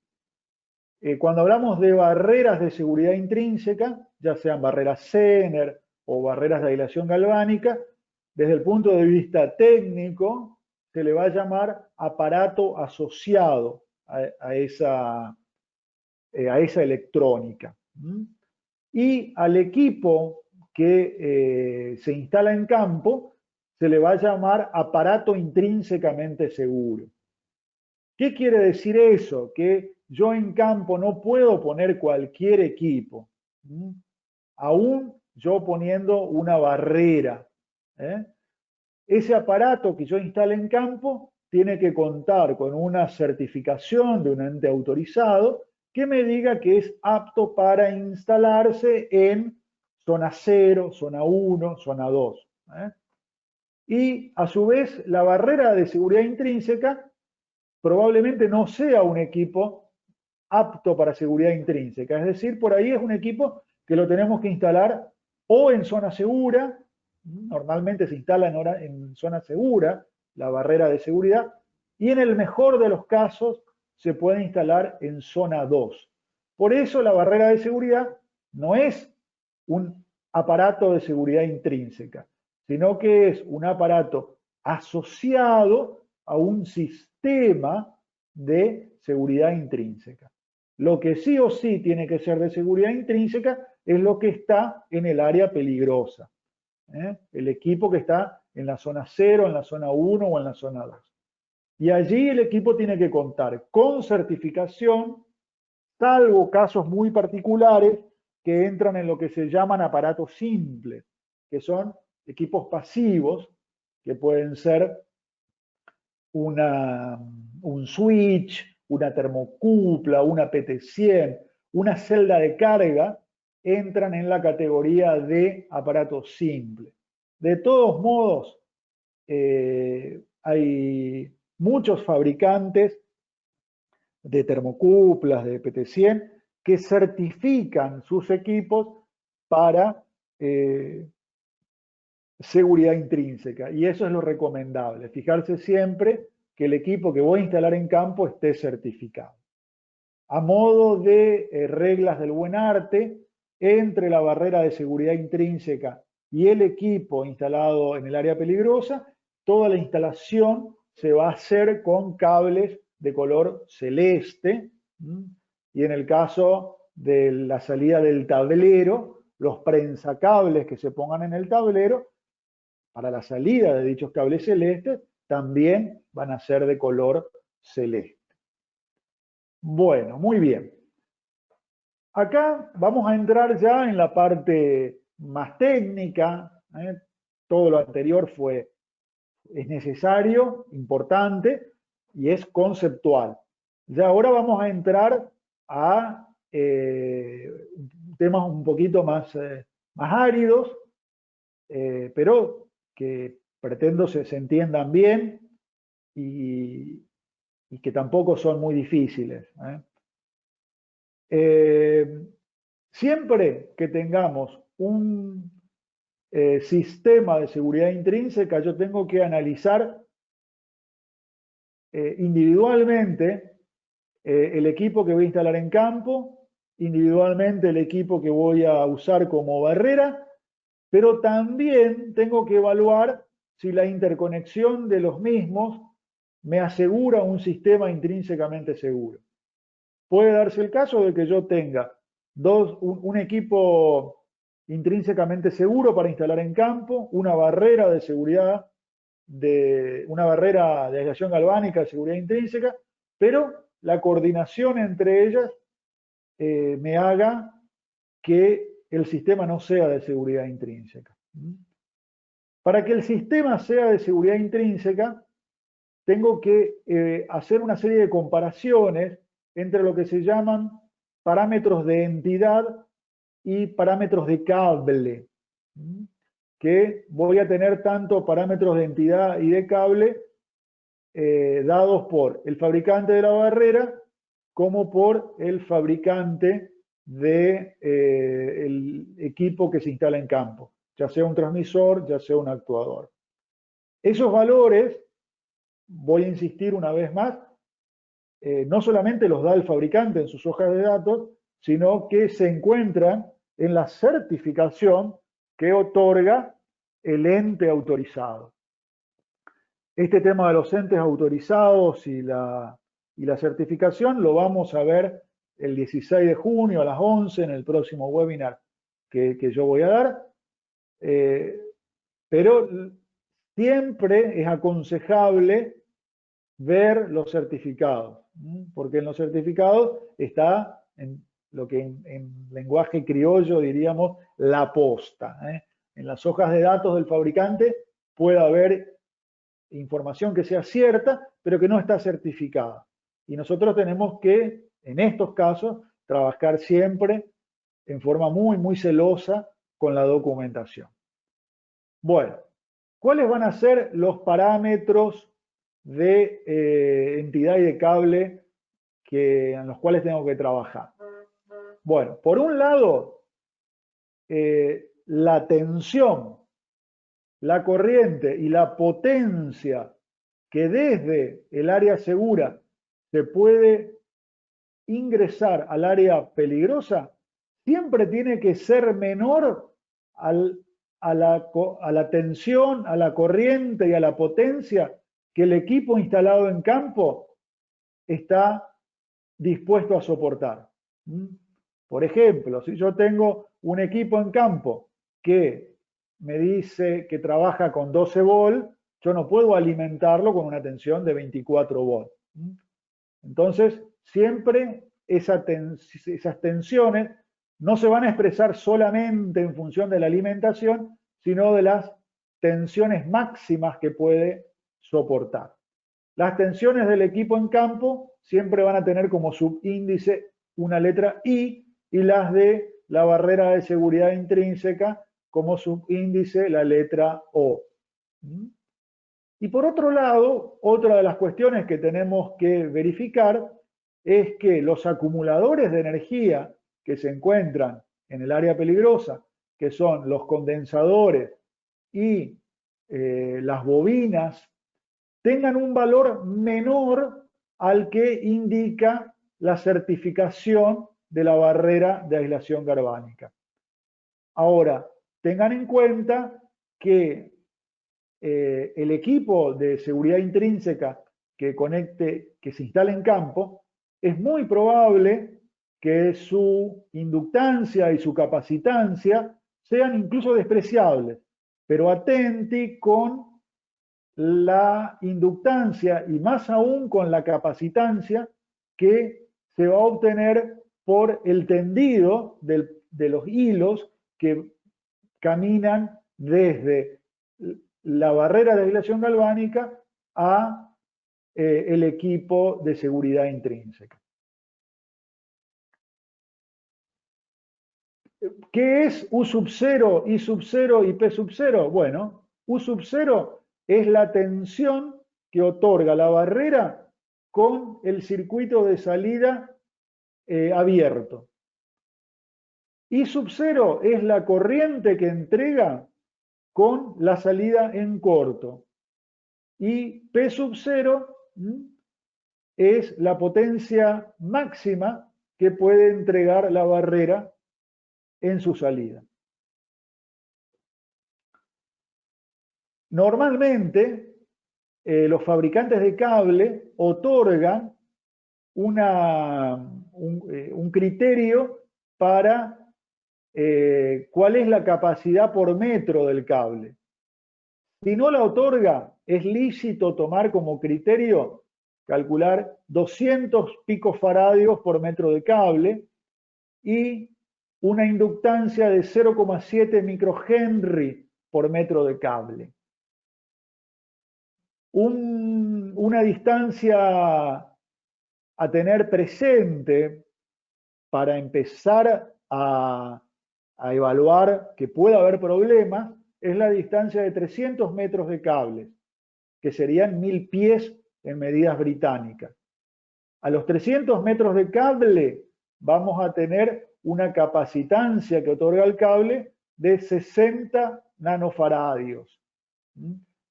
cuando hablamos de barreras de seguridad intrínseca, ya sean barreras Zener o barreras de aislación galvánica, desde el punto de vista técnico, se le va a llamar aparato asociado a esa electrónica. Y al equipo que se instala en campo se le va a llamar aparato intrínsecamente seguro. ¿Qué quiere decir eso? Que yo en campo no puedo poner cualquier equipo, aún yo poniendo una barrera. Ese aparato que yo instale en campo tiene que contar con una certificación de un ente autorizado que me diga que es apto para instalarse en zona 0, zona 1, zona 2. Y a su vez, la barrera de seguridad intrínseca probablemente no sea un equipo apto para seguridad intrínseca. Es decir, por ahí es un equipo que lo tenemos que instalar o en zona segura, normalmente se instala en zona segura la barrera de seguridad, y en el mejor de los casos se puede instalar en zona 2. Por eso la barrera de seguridad no es un aparato de seguridad intrínseca, sino que es un aparato asociado a un sistema de seguridad intrínseca. Lo que sí o sí tiene que ser de seguridad intrínseca es lo que está en el área peligrosa. El equipo que está en la zona 0, en la zona 1 o en la zona 2. Y allí el equipo tiene que contar con certificación, salvo casos muy particulares que entran en lo que se llaman aparatos simples, que son equipos pasivos, que pueden ser un switch, una termocupla, una PT100, una celda de carga, entran en la categoría de aparatos simples. De todos modos, hay muchos fabricantes de termocuplas, de PT100, que certifican sus equipos para seguridad intrínseca. Y eso es lo recomendable, fijarse siempre que el equipo que voy a instalar en campo esté certificado. A modo de reglas del buen arte, entre la barrera de seguridad intrínseca y el equipo instalado en el área peligrosa, toda la instalación se va a hacer con cables de color celeste, y en el caso de la salida del tablero, los prensacables que se pongan en el tablero para la salida de dichos cables celestes también van a ser de color celeste. Bueno, muy bien. Acá vamos a entrar ya en la parte más técnica. Todo lo anterior es necesario, importante y es conceptual. Ya ahora vamos a entrar a temas un poquito más áridos, pero que pretendo se entiendan bien y que tampoco son muy difíciles. Siempre que tengamos un sistema de seguridad intrínseca, yo tengo que analizar individualmente el equipo que voy a instalar en campo, individualmente el equipo que voy a usar como barrera, pero también tengo que evaluar si la interconexión de los mismos me asegura un sistema intrínsecamente seguro. puede darse el caso de que yo tenga un equipo intrínsecamente seguro para instalar en campo, una barrera de seguridad, una barrera de aislación galvánica de seguridad intrínseca, pero la coordinación entre ellas me haga que el sistema no sea de seguridad intrínseca. Para que el sistema sea de seguridad intrínseca, tengo que hacer una serie de comparaciones entre lo que se llaman parámetros de entidad y parámetros de cable, que voy a tener tanto parámetros de entidad y de cable dados por el fabricante de la barrera como por el fabricante del equipo que se instala en campo, ya sea un transmisor, ya sea un actuador. Esos valores, voy a insistir una vez más, no solamente los da el fabricante en sus hojas de datos, sino que se encuentran en la certificación que otorga el ente autorizado. Este tema de los entes autorizados y la certificación lo vamos a ver el 16 de junio a las 11 en el próximo webinar que yo voy a dar. Pero siempre es aconsejable ver los certificados, porque en los certificados está en lo que en lenguaje criollo diríamos la posta. En las hojas de datos del fabricante puede haber información que sea cierta, pero que no está certificada. Y nosotros tenemos que, en estos casos, trabajar siempre en forma muy celosa con la documentación. Bueno, ¿cuáles van a ser los parámetros de entidad y de cable en los cuales tengo que trabajar? Bueno, por un lado, la tensión, la corriente y la potencia que desde el área segura se puede ingresar al área peligrosa, siempre tiene que ser menor a la tensión, a la corriente y a la potencia que el equipo instalado en campo está dispuesto a soportar. Por ejemplo, si yo tengo un equipo en campo que me dice que trabaja con 12 volts, yo no puedo alimentarlo con una tensión de 24 volts. Entonces, siempre esas tensiones no se van a expresar solamente en función de la alimentación, sino de las tensiones máximas que puede soportar. Las tensiones del equipo en campo siempre van a tener como subíndice una letra I y las de la barrera de seguridad intrínseca como subíndice la letra O. Y por otro lado, otra de las cuestiones que tenemos que verificar es que los acumuladores de energía que se encuentran en el área peligrosa, que son los condensadores y las bobinas, tengan un valor menor al que indica la certificación de la barrera de aislación galvánica. Ahora, tengan en cuenta que el equipo de seguridad intrínseca que se instale en campo, es muy probable que su inductancia y su capacitancia sean incluso despreciables, pero atenti con la inductancia y más aún con la capacitancia que se va a obtener por el tendido de los hilos que caminan desde la barrera de aislación galvánica a el equipo de seguridad intrínseca. ¿Qué es U sub 0, I sub 0 y P sub 0? Bueno, U sub 0 es la tensión que otorga la barrera con el circuito de salida abierto. I sub 0 es la corriente que entrega con la salida en corto. Y P sub 0 es la potencia máxima que puede entregar la barrera en su salida. Normalmente, los fabricantes de cable otorgan un criterio para cuál es la capacidad por metro del cable. Si no la otorga, es lícito tomar como criterio calcular 200 picofaradios por metro de cable y una inductancia de 0,7 microhenry por metro de cable. Una distancia a tener presente para empezar a evaluar que pueda haber problemas es la distancia de 300 metros de cables, que serían 1000 pies en medidas británicas. A los 300 metros de cable vamos a tener una capacitancia que otorga el cable de 60 nanofaradios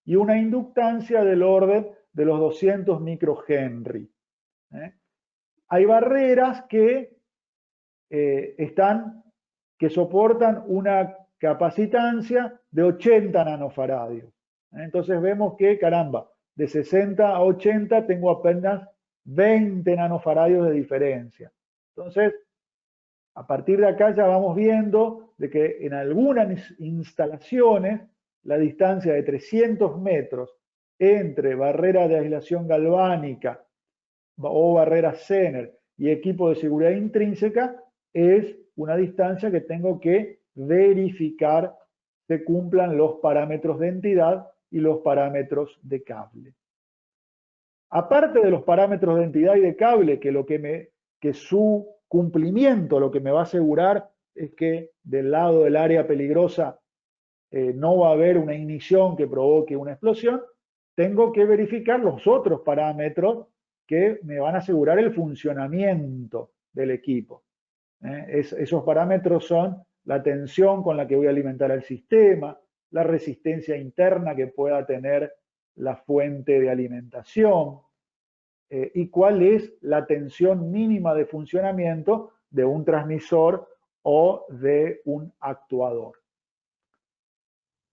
y una inductancia del orden de los 200 microhenry. Hay barreras que soportan una capacitancia de 80 nanofaradios. Entonces vemos que, caramba, de 60 a 80 tengo apenas 20 nanofaradios de diferencia. Entonces, a partir de acá ya vamos viendo de que en algunas instalaciones la distancia de 300 metros entre barrera de aislación galvánica o barrera Zener y equipo de seguridad intrínseca es una distancia que tengo que verificar que cumplan los parámetros de entidad y los parámetros de cable. Aparte de los parámetros de entidad y de cable, que su cumplimiento lo que me va a asegurar es que del lado del área peligrosa no va a haber una ignición que provoque una explosión, tengo que verificar los otros parámetros que me van a asegurar el funcionamiento del equipo. Esos parámetros son la tensión con la que voy a alimentar al sistema, la resistencia interna que pueda tener la fuente de alimentación y cuál es la tensión mínima de funcionamiento de un transmisor o de un actuador.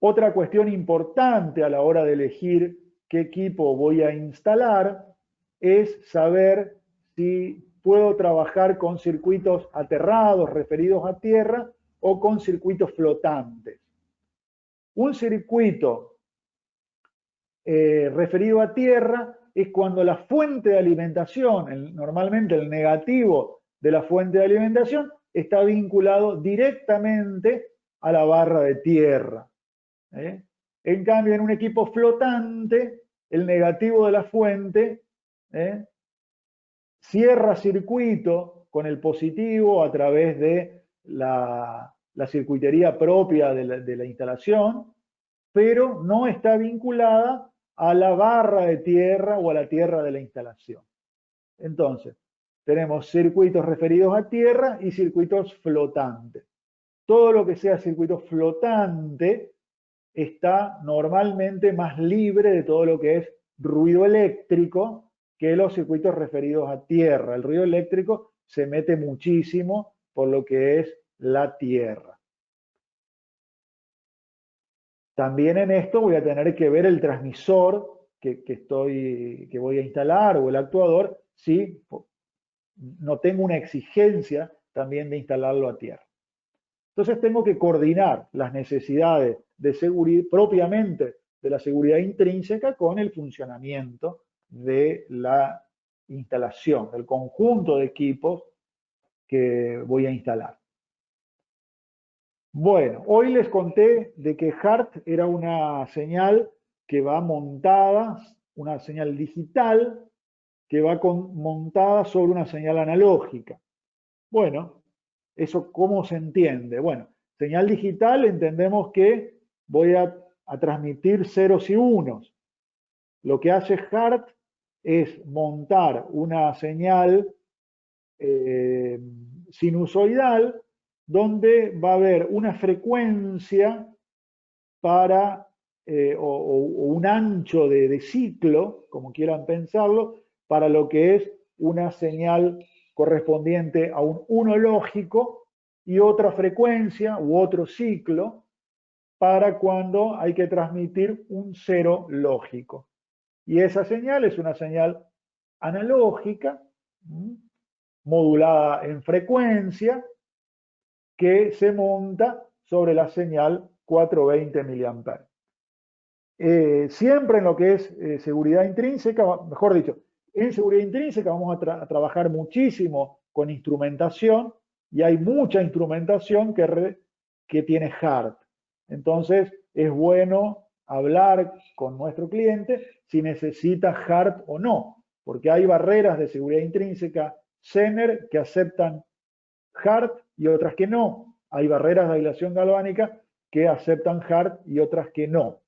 Otra cuestión importante a la hora de elegir qué equipo voy a instalar es saber si puedo trabajar con circuitos aterrados, referidos a tierra, o con circuitos flotantes. Un circuito referido a tierra es cuando la fuente de alimentación, normalmente el negativo de la fuente de alimentación, está vinculado directamente a la barra de tierra. En cambio, en un equipo flotante, el negativo de la fuente cierra circuito con el positivo a través de la circuitería propia de la instalación, pero no está vinculada a la barra de tierra o a la tierra de la instalación. Entonces, tenemos circuitos referidos a tierra y circuitos flotantes. Todo lo que sea circuito flotante está normalmente más libre de todo lo que es ruido eléctrico que los circuitos referidos a tierra. El ruido eléctrico se mete muchísimo por lo que es la tierra. También en esto voy a tener que ver el transmisor que voy a instalar o el actuador, si no tengo una exigencia también de instalarlo a tierra. Entonces tengo que coordinar las necesidades de seguridad propiamente de la seguridad intrínseca con el funcionamiento de la instalación, del conjunto de equipos que voy a instalar. Bueno, hoy les conté de que HART era una señal que va montada, una señal digital que va montada sobre una señal analógica. Bueno, ¿eso cómo se entiende? Bueno, señal digital entendemos que voy a transmitir ceros y unos. Lo que hace HART es montar una señal sinusoidal donde va a haber una frecuencia para, o un ancho de ciclo, como quieran pensarlo, para lo que es una señal correspondiente a un 1 lógico y otra frecuencia u otro ciclo para cuando hay que transmitir un 0 lógico. Y esa señal es una señal analógica modulada en frecuencia, que se monta sobre la señal 420 mA. Siempre en lo que es seguridad intrínseca, mejor dicho, en seguridad intrínseca vamos a trabajar muchísimo con instrumentación, y hay mucha instrumentación que tiene HART. Entonces, es bueno hablar con nuestro cliente si necesita HART o no, porque hay barreras de seguridad intrínseca Zener que aceptan HART y otras que no. Hay barreras de aislación galvánica que aceptan HART y otras que no.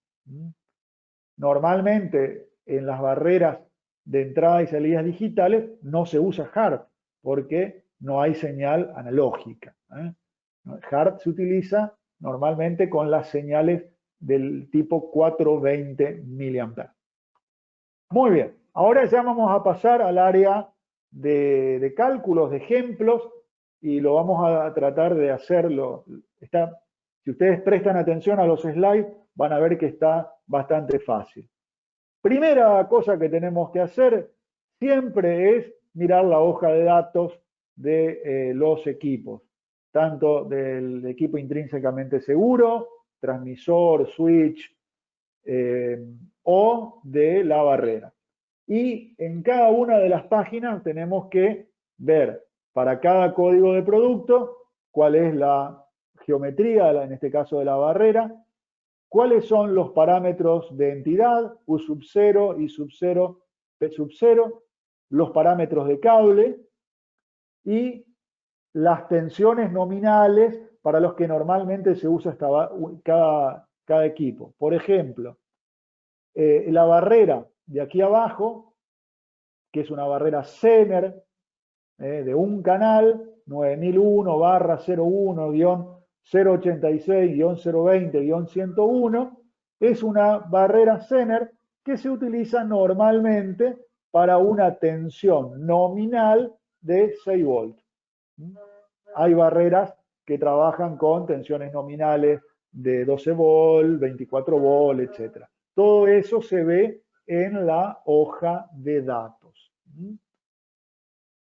Normalmente en las barreras de entrada y salidas digitales no se usa HART porque no hay señal analógica. HART se utiliza normalmente con las señales del tipo 420 mA. Muy bien, ahora ya vamos a pasar al área de cálculos, de ejemplos, y lo vamos a tratar de hacerlo. Si ustedes prestan atención a los slides, van a ver que está bastante fácil. Primera cosa que tenemos que hacer siempre es mirar la hoja de datos de los equipos, tanto del equipo intrínsecamente seguro, transmisor, switch, o de la barrera. Y en cada una de las páginas tenemos que ver para cada código de producto cuál es la geometría, en este caso de la barrera, cuáles son los parámetros de entidad, U sub 0, I sub 0, P sub 0, los parámetros de cable y las tensiones nominales para los que normalmente se usa cada equipo. Por ejemplo, la barrera de aquí abajo, que es una barrera Zener de un canal, 9001-086-020-101, es una barrera Zener que se utiliza normalmente para una tensión nominal de 6 volts. Hay barreras que trabajan con tensiones nominales de 12 volts, 24 volts, etc. Todo eso se ve en la hoja de datos.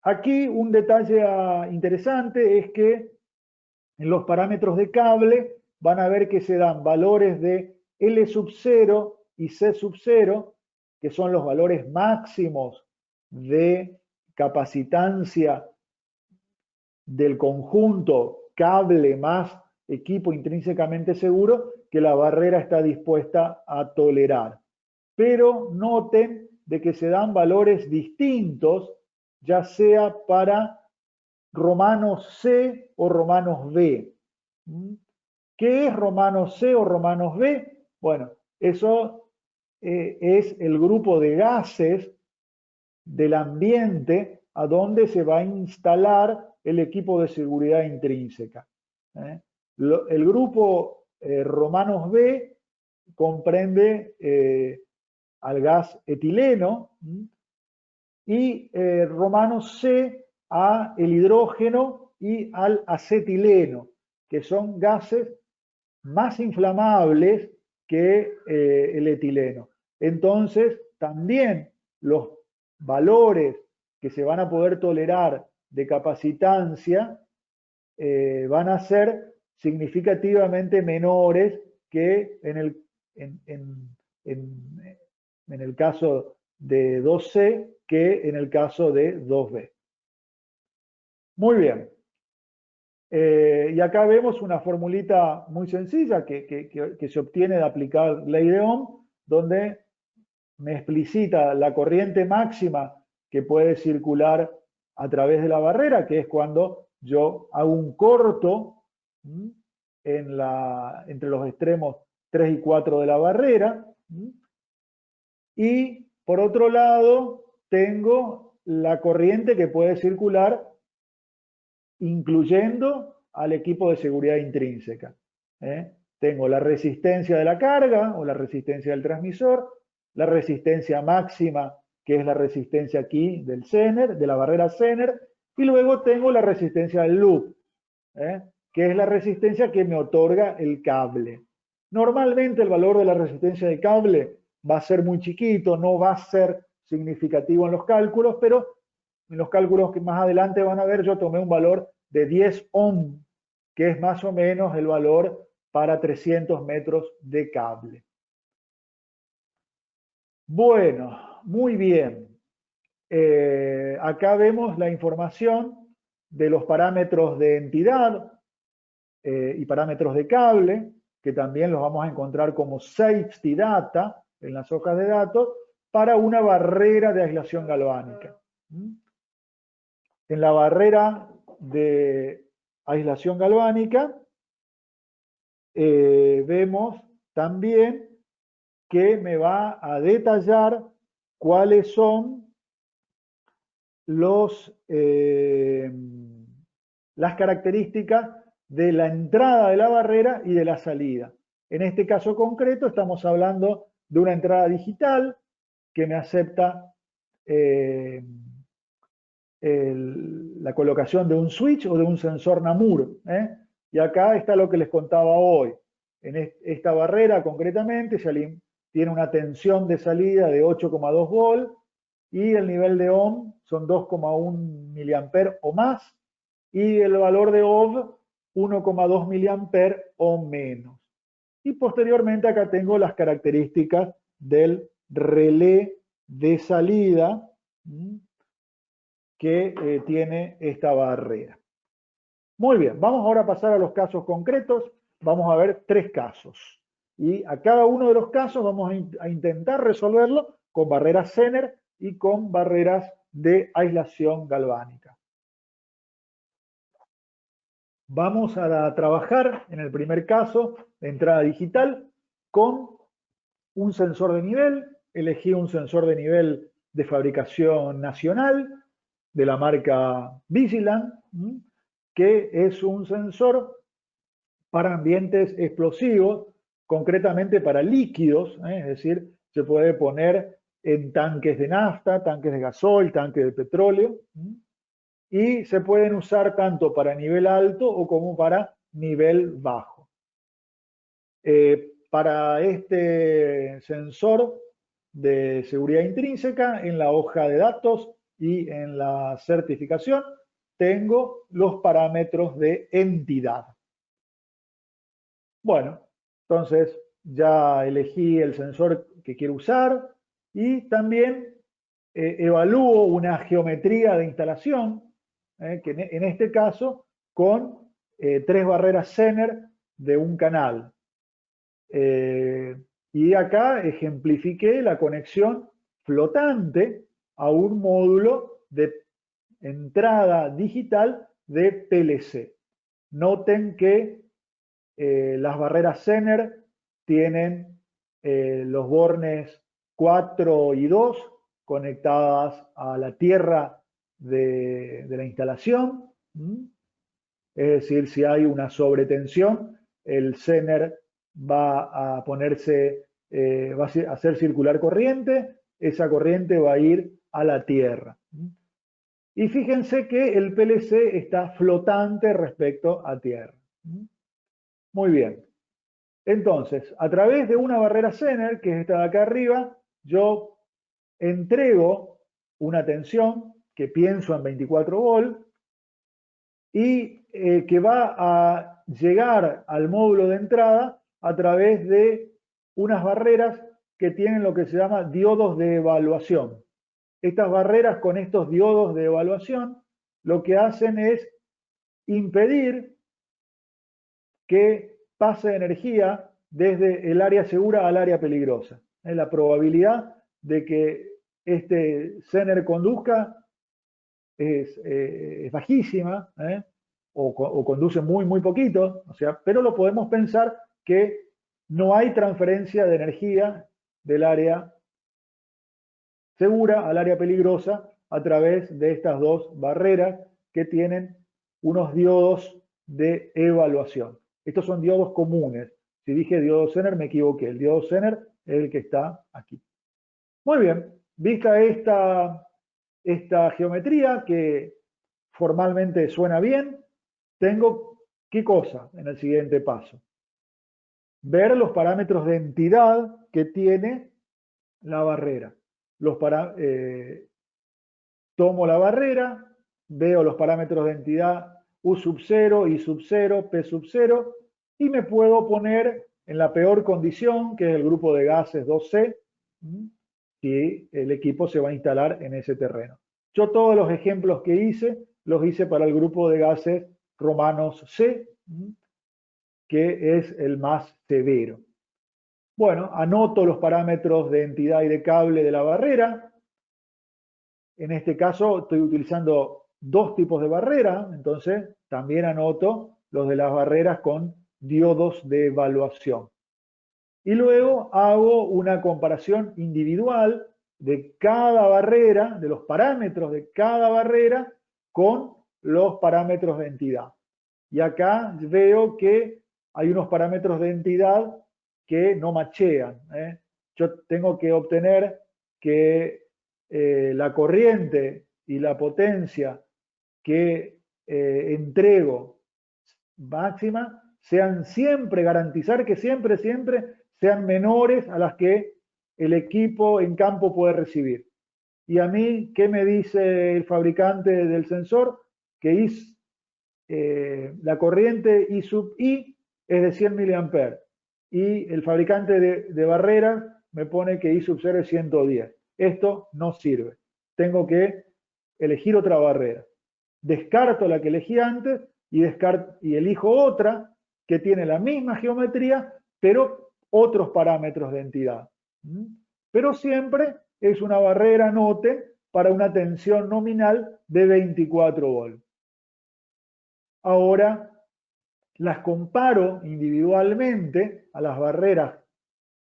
Aquí un detalle interesante es que en los parámetros de cable van a ver que se dan valores de L sub 0 y C sub 0, que son los valores máximos de capacitancia del conjunto cable más equipo intrínsecamente seguro que la barrera está dispuesta a tolerar. Pero noten de que se dan valores distintos, ya sea para romanos C o romanos B. ¿Qué es romanos C o romanos B? Bueno, eso es el grupo de gases del ambiente a donde se va a instalar el equipo de seguridad intrínseca. El grupo romanos B comprende al gas etileno y romanos C a el hidrógeno y al acetileno, que son gases más inflamables que el etileno. Entonces, también los valores que se van a poder tolerar de capacitancia van a ser significativamente menores que en el caso de 2C que en el caso de 2B. Muy bien. Y acá vemos una formulita muy sencilla que se obtiene de aplicar ley de Ohm, donde me explicita la corriente máxima que puede circular a través de la barrera, que es cuando yo hago un corto entre los extremos 3 y 4 de la barrera. Y por otro lado, tengo la corriente que puede circular incluyendo al equipo de seguridad intrínseca. Tengo la resistencia de la carga o la resistencia del transmisor, la resistencia máxima, que es la resistencia aquí del Zener, de la barrera Zener, y luego tengo la resistencia del loop, que es la resistencia que me otorga el cable. Normalmente el valor de la resistencia de cable va a ser muy chiquito, no va a ser significativo en los cálculos, pero en los cálculos que más adelante van a ver, yo tomé un valor de 10 ohm, que es más o menos el valor para 300 metros de cable. Bueno, muy bien. Acá vemos la información de los parámetros de entidad y parámetros de cable, que también los vamos a encontrar como safety data en las hojas de datos, para una barrera de aislación galvánica. En la barrera de aislación galvánica vemos también que me va a detallar cuáles son las características de la entrada de la barrera y de la salida. En este caso concreto estamos hablando de una entrada digital que me acepta la colocación de un switch o de un sensor NAMUR. Y acá está lo que les contaba hoy. En esta barrera concretamente tiene una tensión de salida de 8,2 volt y el nivel de ohm son 2,1 miliamperes o más y el valor de ohm 1,2 miliamperes o menos. Y posteriormente acá tengo las características del relé de salida que tiene esta barrera. Muy bien, vamos ahora a pasar a los casos concretos. Vamos a ver 3 casos. Y a cada uno de los casos vamos a intentar resolverlo con barreras Zener y con barreras de aislación galvánica. Vamos a trabajar en el primer caso de entrada digital con un sensor de nivel. Elegí un sensor de nivel de fabricación nacional de la marca Vigilant, que es un sensor para ambientes explosivos, concretamente para líquidos, es decir, se puede poner en tanques de nafta, tanques de gasoil, tanques de petróleo, y se pueden usar tanto para nivel alto o como para nivel bajo. Para este sensor de seguridad intrínseca, en la hoja de datos y en la certificación, tengo los parámetros de entidad. Bueno, entonces ya elegí el sensor que quiero usar y también evalúo una geometría de instalación, que en este caso con 3 barreras Zener de un canal. Y acá ejemplifiqué la conexión flotante a un módulo de entrada digital de PLC. Noten que las barreras Zener tienen los bornes 4 y 2 conectadas a la tierra de la instalación. Es decir, si hay una sobretensión, el Zener va a ponerse, va a hacer circular corriente, esa corriente va a ir a la tierra. Y fíjense que el PLC está flotante respecto a tierra. Muy bien. Entonces, a través de una barrera Zener, que es esta de acá arriba, yo entrego una tensión que pienso en 24 volt y que va a llegar al módulo de entrada a través de unas barreras que tienen lo que se llama diodos de evaluación. Estas barreras con estos diodos de evaluación lo que hacen es impedir que pase energía desde el área segura al área peligrosa. La probabilidad de que este Zener conduzca es bajísima, o conduce muy poquito, o sea, pero lo podemos pensar que no hay transferencia de energía del área segura al área peligrosa a través de estas 2 barreras que tienen unos diodos de evaluación. Estos son diodos comunes. Si dije diodo Zener me equivoqué. El diodo Zener es el que está aquí. Muy bien, vista esta geometría que formalmente suena bien, tengo ¿qué cosa en el siguiente paso? Ver los parámetros de entidad que tiene la barrera. tomo la barrera, veo los parámetros de entidad U sub 0, I sub 0, P sub 0, y me puedo poner en la peor condición, que es el grupo de gases 2C, si el equipo se va a instalar en ese terreno. Yo todos los ejemplos que hice, los hice para el grupo de gases romanos C, que es el más severo. Bueno, anoto los parámetros de entidad y de cable de la barrera. En este caso estoy utilizando dos tipos de barrera, entonces también anoto los de las barreras con diodos de evaluación. Y luego hago una comparación individual de cada barrera, de los parámetros de cada barrera con los parámetros de entidad. Y acá veo que hay unos parámetros de entidad que no machean. Yo tengo que obtener que la corriente y la potencia que entrego máxima sean siempre, garantizar que siempre sean menores a las que el equipo en campo puede recibir. Y a mí, ¿qué me dice el fabricante del sensor? Que la corriente I sub I es de 100 mA y el fabricante de barreras me pone que I sub 0 es 110. Esto no sirve. Tengo que elegir otra barrera. Descarto la que elegí antes y elijo otra que tiene la misma geometría, pero otros parámetros de entidad. Pero siempre es una barrera, note, para una tensión nominal de 24 volts. Ahora las comparo individualmente a las barreras,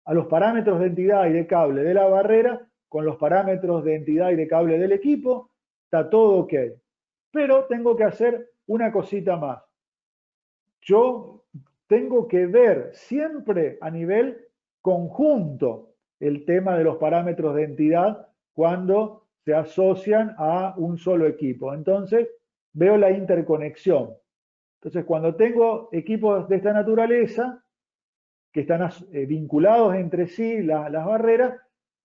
a los parámetros de entidad y de cable de la barrera con los parámetros de entidad y de cable del equipo. Está todo ok. Pero tengo que hacer una cosita más. Yo tengo que ver siempre a nivel conjunto el tema de los parámetros de entidad cuando se asocian a un solo equipo. Entonces, veo la interconexión. Entonces, cuando tengo equipos de esta naturaleza, que están vinculados entre sí las barreras,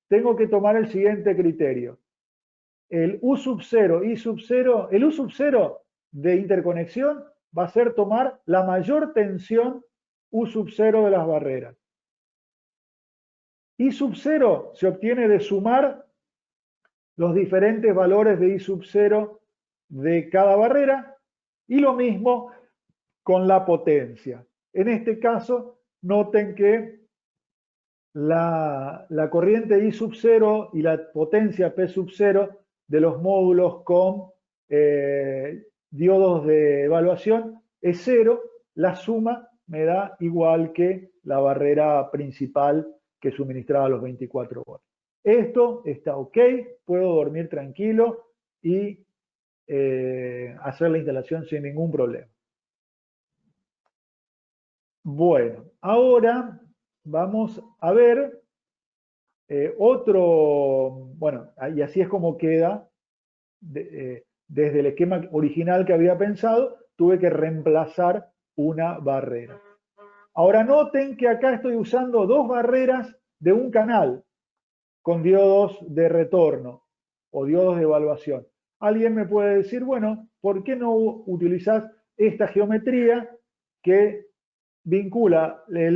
tengo que tomar el siguiente criterio. El U sub 0, I sub 0, el U sub 0 de interconexión va a ser tomar la mayor tensión U sub 0 de las barreras. I sub 0 se obtiene de sumar los diferentes valores de I sub 0 de cada barrera y lo mismo con la potencia. En este caso, noten que la corriente I sub 0 y la potencia P sub 0 de los módulos con diodos de evaluación es 0, la suma me da igual que la barrera principal que suministraba los 24 volts. Esto está ok, puedo dormir tranquilo y hacer la instalación sin ningún problema. Bueno, ahora vamos a ver bueno, y así es como queda. Desde el esquema original que había pensado, tuve que reemplazar una barrera. Ahora noten que acá estoy usando dos barreras de un canal con diodos de retorno o diodos de evaluación. Alguien me puede decir, bueno, ¿por qué no utilizás esta geometría que vincula la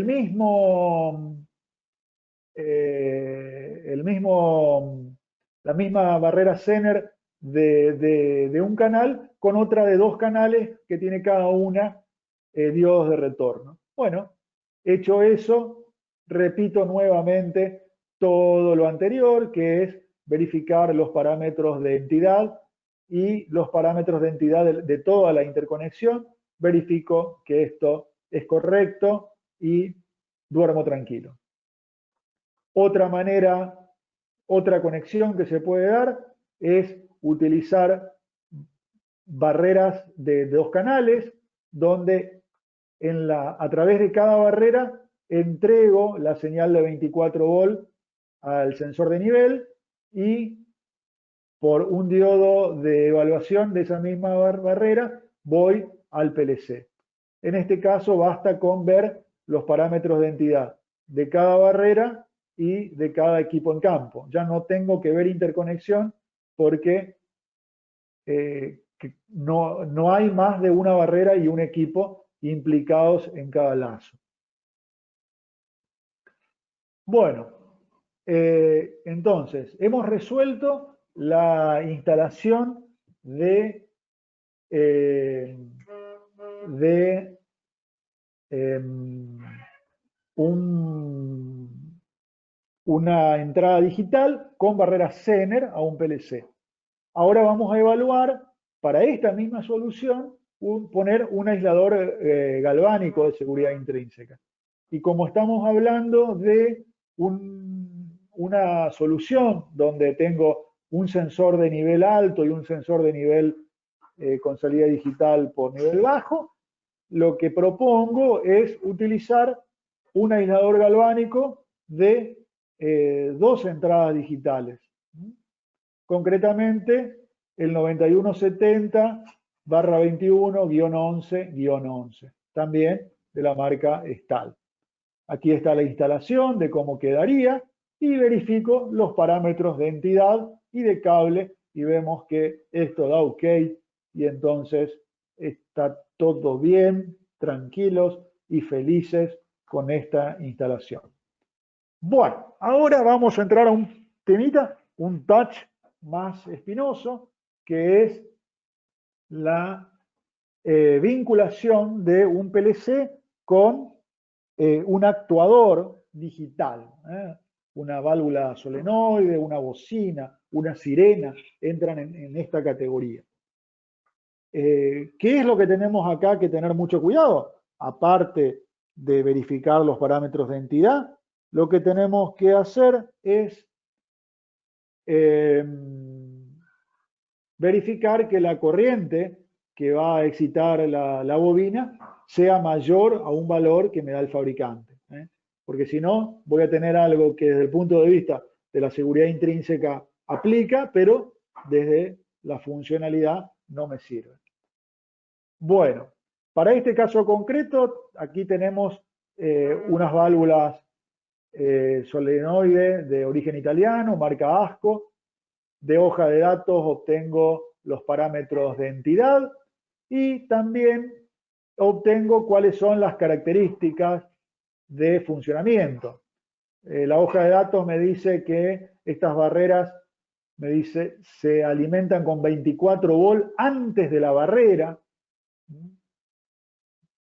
misma barrera Zener de un canal con otra de dos canales que tiene cada una diodos de retorno? Bueno, hecho eso, repito nuevamente todo lo anterior, que es verificar los parámetros de entidad y los parámetros de entidad de toda la interconexión. Verifico que esto es correcto y duermo tranquilo. Otra manera, otra conexión que se puede dar es utilizar barreras de dos canales, donde a través de cada barrera entrego la señal de 24 volts al sensor de nivel y por un diodo de evaluación de esa misma barrera voy al PLC. En este caso basta con ver los parámetros de entidad de cada barrera y de cada equipo en campo. Ya no tengo que ver interconexión porque que no hay más de una barrera y un equipo implicados en cada lazo. Bueno, entonces, hemos resuelto la instalación de una entrada digital con barrera Zener a un PLC. Ahora vamos a evaluar para esta misma solución poner un aislador galvánico de seguridad intrínseca. Y como estamos hablando de una solución donde tengo un sensor de nivel alto y un sensor de nivel con salida digital por nivel bajo, lo que propongo es utilizar un aislador galvánico de dos entradas digitales. Concretamente, el 9170/21-11-11, también de la marca Stahl. Aquí está la instalación de cómo quedaría y verifico los parámetros de entidad y de cable y vemos que esto da OK y entonces está todo bien, tranquilos y felices con esta instalación. Bueno, ahora vamos a entrar a un temita, un touch más espinoso, que es la vinculación de un PLC con un actuador digital, una válvula solenoide, una bocina, una sirena, entran en esta categoría. ¿Qué es lo que tenemos acá que tener mucho cuidado? Aparte de verificar los parámetros de entidad, lo que tenemos que hacer es verificar que la corriente que va a excitar la bobina sea mayor a un valor que me da el fabricante. Porque si no, voy a tener algo que desde el punto de vista de la seguridad intrínseca aplica, pero desde la funcionalidad no me sirve. Bueno, para este caso concreto, aquí tenemos unas válvulas solenoide de origen italiano, marca ASCO. De hoja de datos obtengo los parámetros de entidad y también obtengo cuáles son las características de funcionamiento. La hoja de datos me dice que estas barreras, me dice, se alimentan con 24 volt antes de la barrera.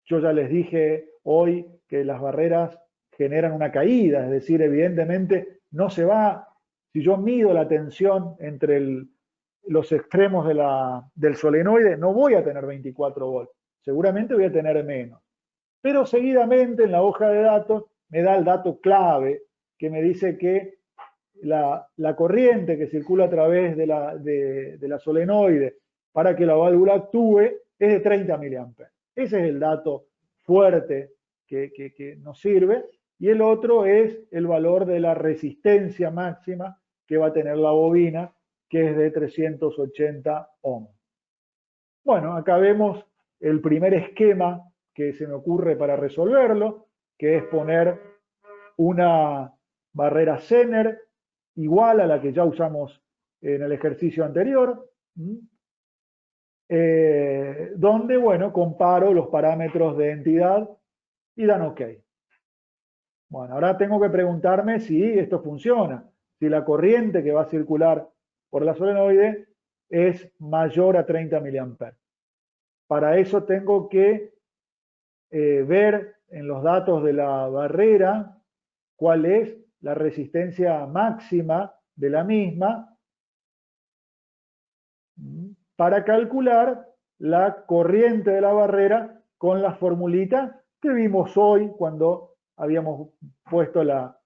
Yo ya les dije hoy que las barreras generan una caída, es decir, evidentemente no se va, si yo mido la tensión entre los extremos del solenoide, no voy a tener 24 volts, seguramente voy a tener menos. Pero seguidamente en la hoja de datos me da el dato clave que me dice que la corriente que circula a través de la solenoide para que la válvula actúe es de 30 miliamperes. Ese es el dato fuerte que nos sirve. Y el otro es el valor de la resistencia máxima que va a tener la bobina, que es de 380 ohms. Bueno, acá vemos el primer esquema que se me ocurre para resolverlo, que es poner una barrera Zener igual a la que ya usamos en el ejercicio anterior, donde, bueno, comparo los parámetros de entidad y dan OK. Bueno, ahora tengo que preguntarme si esto funciona, si la corriente que va a circular por la solenoide es mayor a 30 miliamperes. Para eso tengo que ver en los datos de la barrera cuál es la resistencia máxima de la misma para calcular la corriente de la barrera con la formulita que vimos hoy cuando habíamos puesto la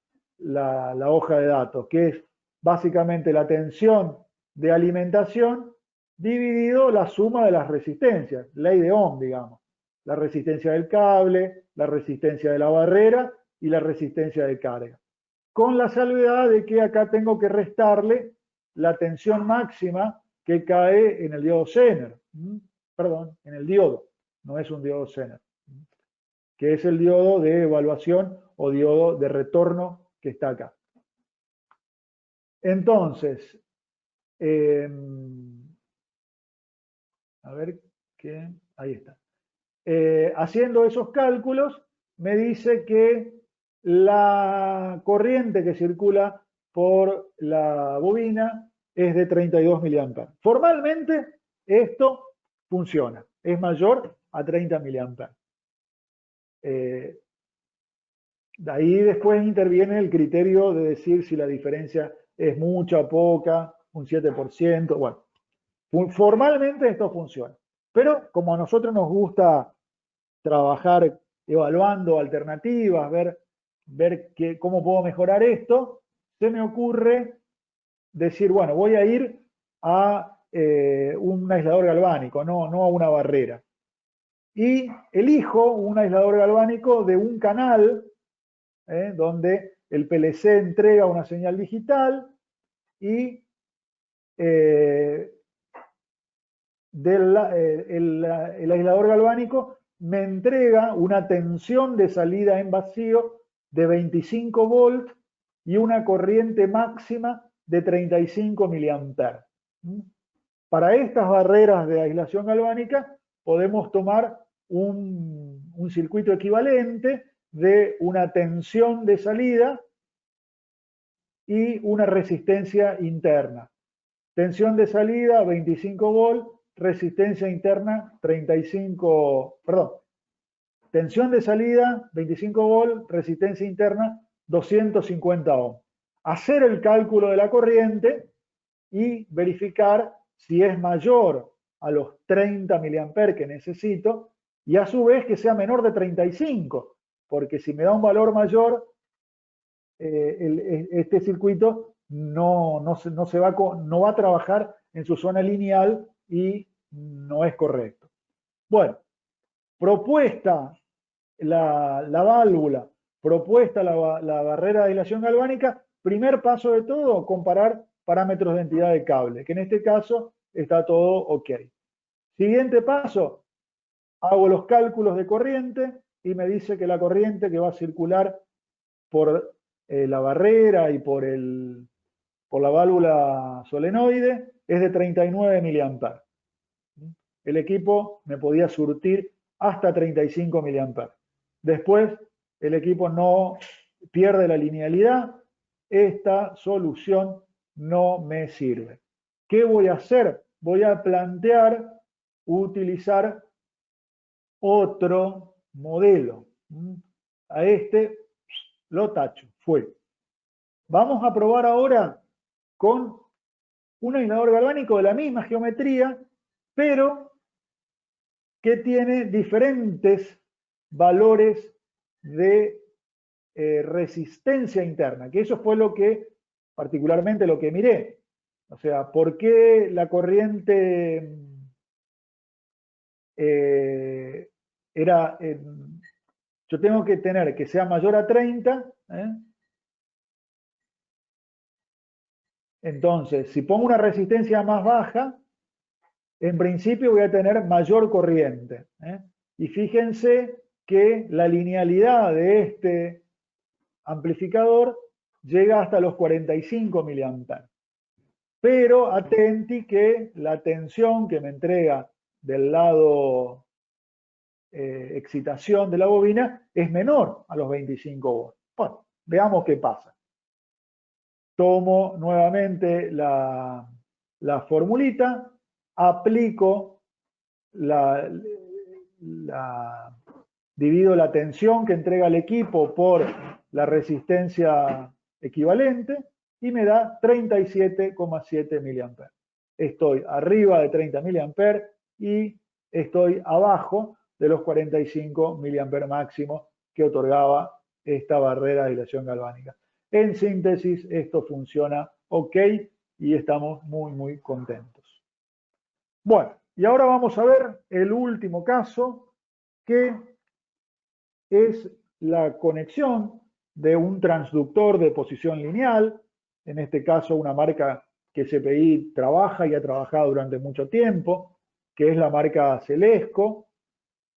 hoja de datos, que es básicamente la tensión de alimentación dividido la suma de las resistencias, ley de Ohm, digamos. La resistencia del cable, la resistencia de la barrera y la resistencia de carga. Con la salvedad de que acá tengo que restarle la tensión máxima que cae en el diodo Zener. Perdón, en el diodo, no es un diodo Zener, que es el diodo de evaluación o diodo de retorno que está acá. Entonces, ver qué, ahí está. Haciendo esos cálculos, me dice que la corriente que circula por la bobina es de 32 mA. Formalmente, esto funciona, es mayor a 30 mA. De ahí después interviene el criterio de decir si la diferencia es mucha o poca, un 7%, bueno. Formalmente esto funciona. Pero como a nosotros nos gusta trabajar evaluando alternativas, ver cómo puedo mejorar esto, se me ocurre decir, bueno, voy a ir a un aislador galvánico, no a una barrera. Y elijo un aislador galvánico de un canal donde el PLC entrega una señal digital y el aislador galvánico me entrega una tensión de salida en vacío de 25 volts y una corriente máxima de 35 mA. Para estas barreras de aislación galvánica podemos tomar un circuito equivalente de una tensión de salida y una resistencia interna. Tensión de salida 25 volts, resistencia interna 35, perdón, tensión de salida 25 volts, resistencia interna 250 ohms. Hacer el cálculo de la corriente y verificar si es mayor a los 30 mA que necesito y a su vez que sea menor de 35, porque si me da un valor mayor, este circuito no va a trabajar en su zona lineal y no es correcto. Bueno, propuesta la válvula, propuesta la barrera de aislación galvánica, primer paso de todo, comparar parámetros de entidad de cable, que en este caso está todo ok. Siguiente paso, hago los cálculos de corriente y me dice que la corriente que va a circular por la barrera y por la válvula solenoide es de 39 mA. El equipo me podía surtir hasta 35 mA. Después, el equipo no pierde la linealidad. Esta solución no me sirve. ¿Qué voy a hacer? Voy a plantear utilizar otro modelo. A este lo tacho, fue. Vamos a probar ahora con un aislador galvánico de la misma geometría, pero que tiene diferentes valores de resistencia interna, que eso fue particularmente lo que miré. O sea, ¿por qué la corriente yo tengo que tener que sea mayor a 30? Entonces, si pongo una resistencia más baja, en principio voy a tener mayor corriente. Y fíjense que la linealidad de este amplificador llega hasta los 45 mA. Pero atenti que la tensión que me entrega del lado excitación de la bobina es menor a los 25 volts. Bueno, veamos qué pasa. Tomo nuevamente la formulita, aplico divido la tensión que entrega el equipo por la resistencia equivalente y me da 37,7 mA. Estoy arriba de 30 mA y estoy abajo de los 45 mA máximo que otorgaba esta barrera de aislación galvánica. En síntesis, esto funciona ok y estamos muy contentos. Bueno, y ahora vamos a ver el último caso, que es la conexión de un transductor de posición lineal, en este caso una marca que CPI trabaja y ha trabajado durante mucho tiempo, que es la marca Celesco.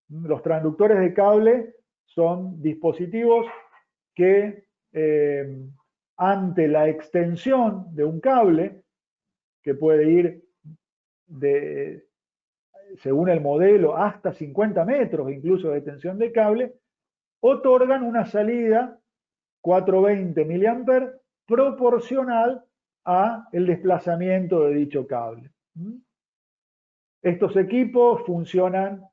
Los transductores de cable son dispositivos que ante la extensión de un cable, que puede ir según el modelo, hasta 50 metros incluso de tensión de cable, otorgan una salida 420 mA proporcional a el desplazamiento de dicho cable. Estos equipos funcionan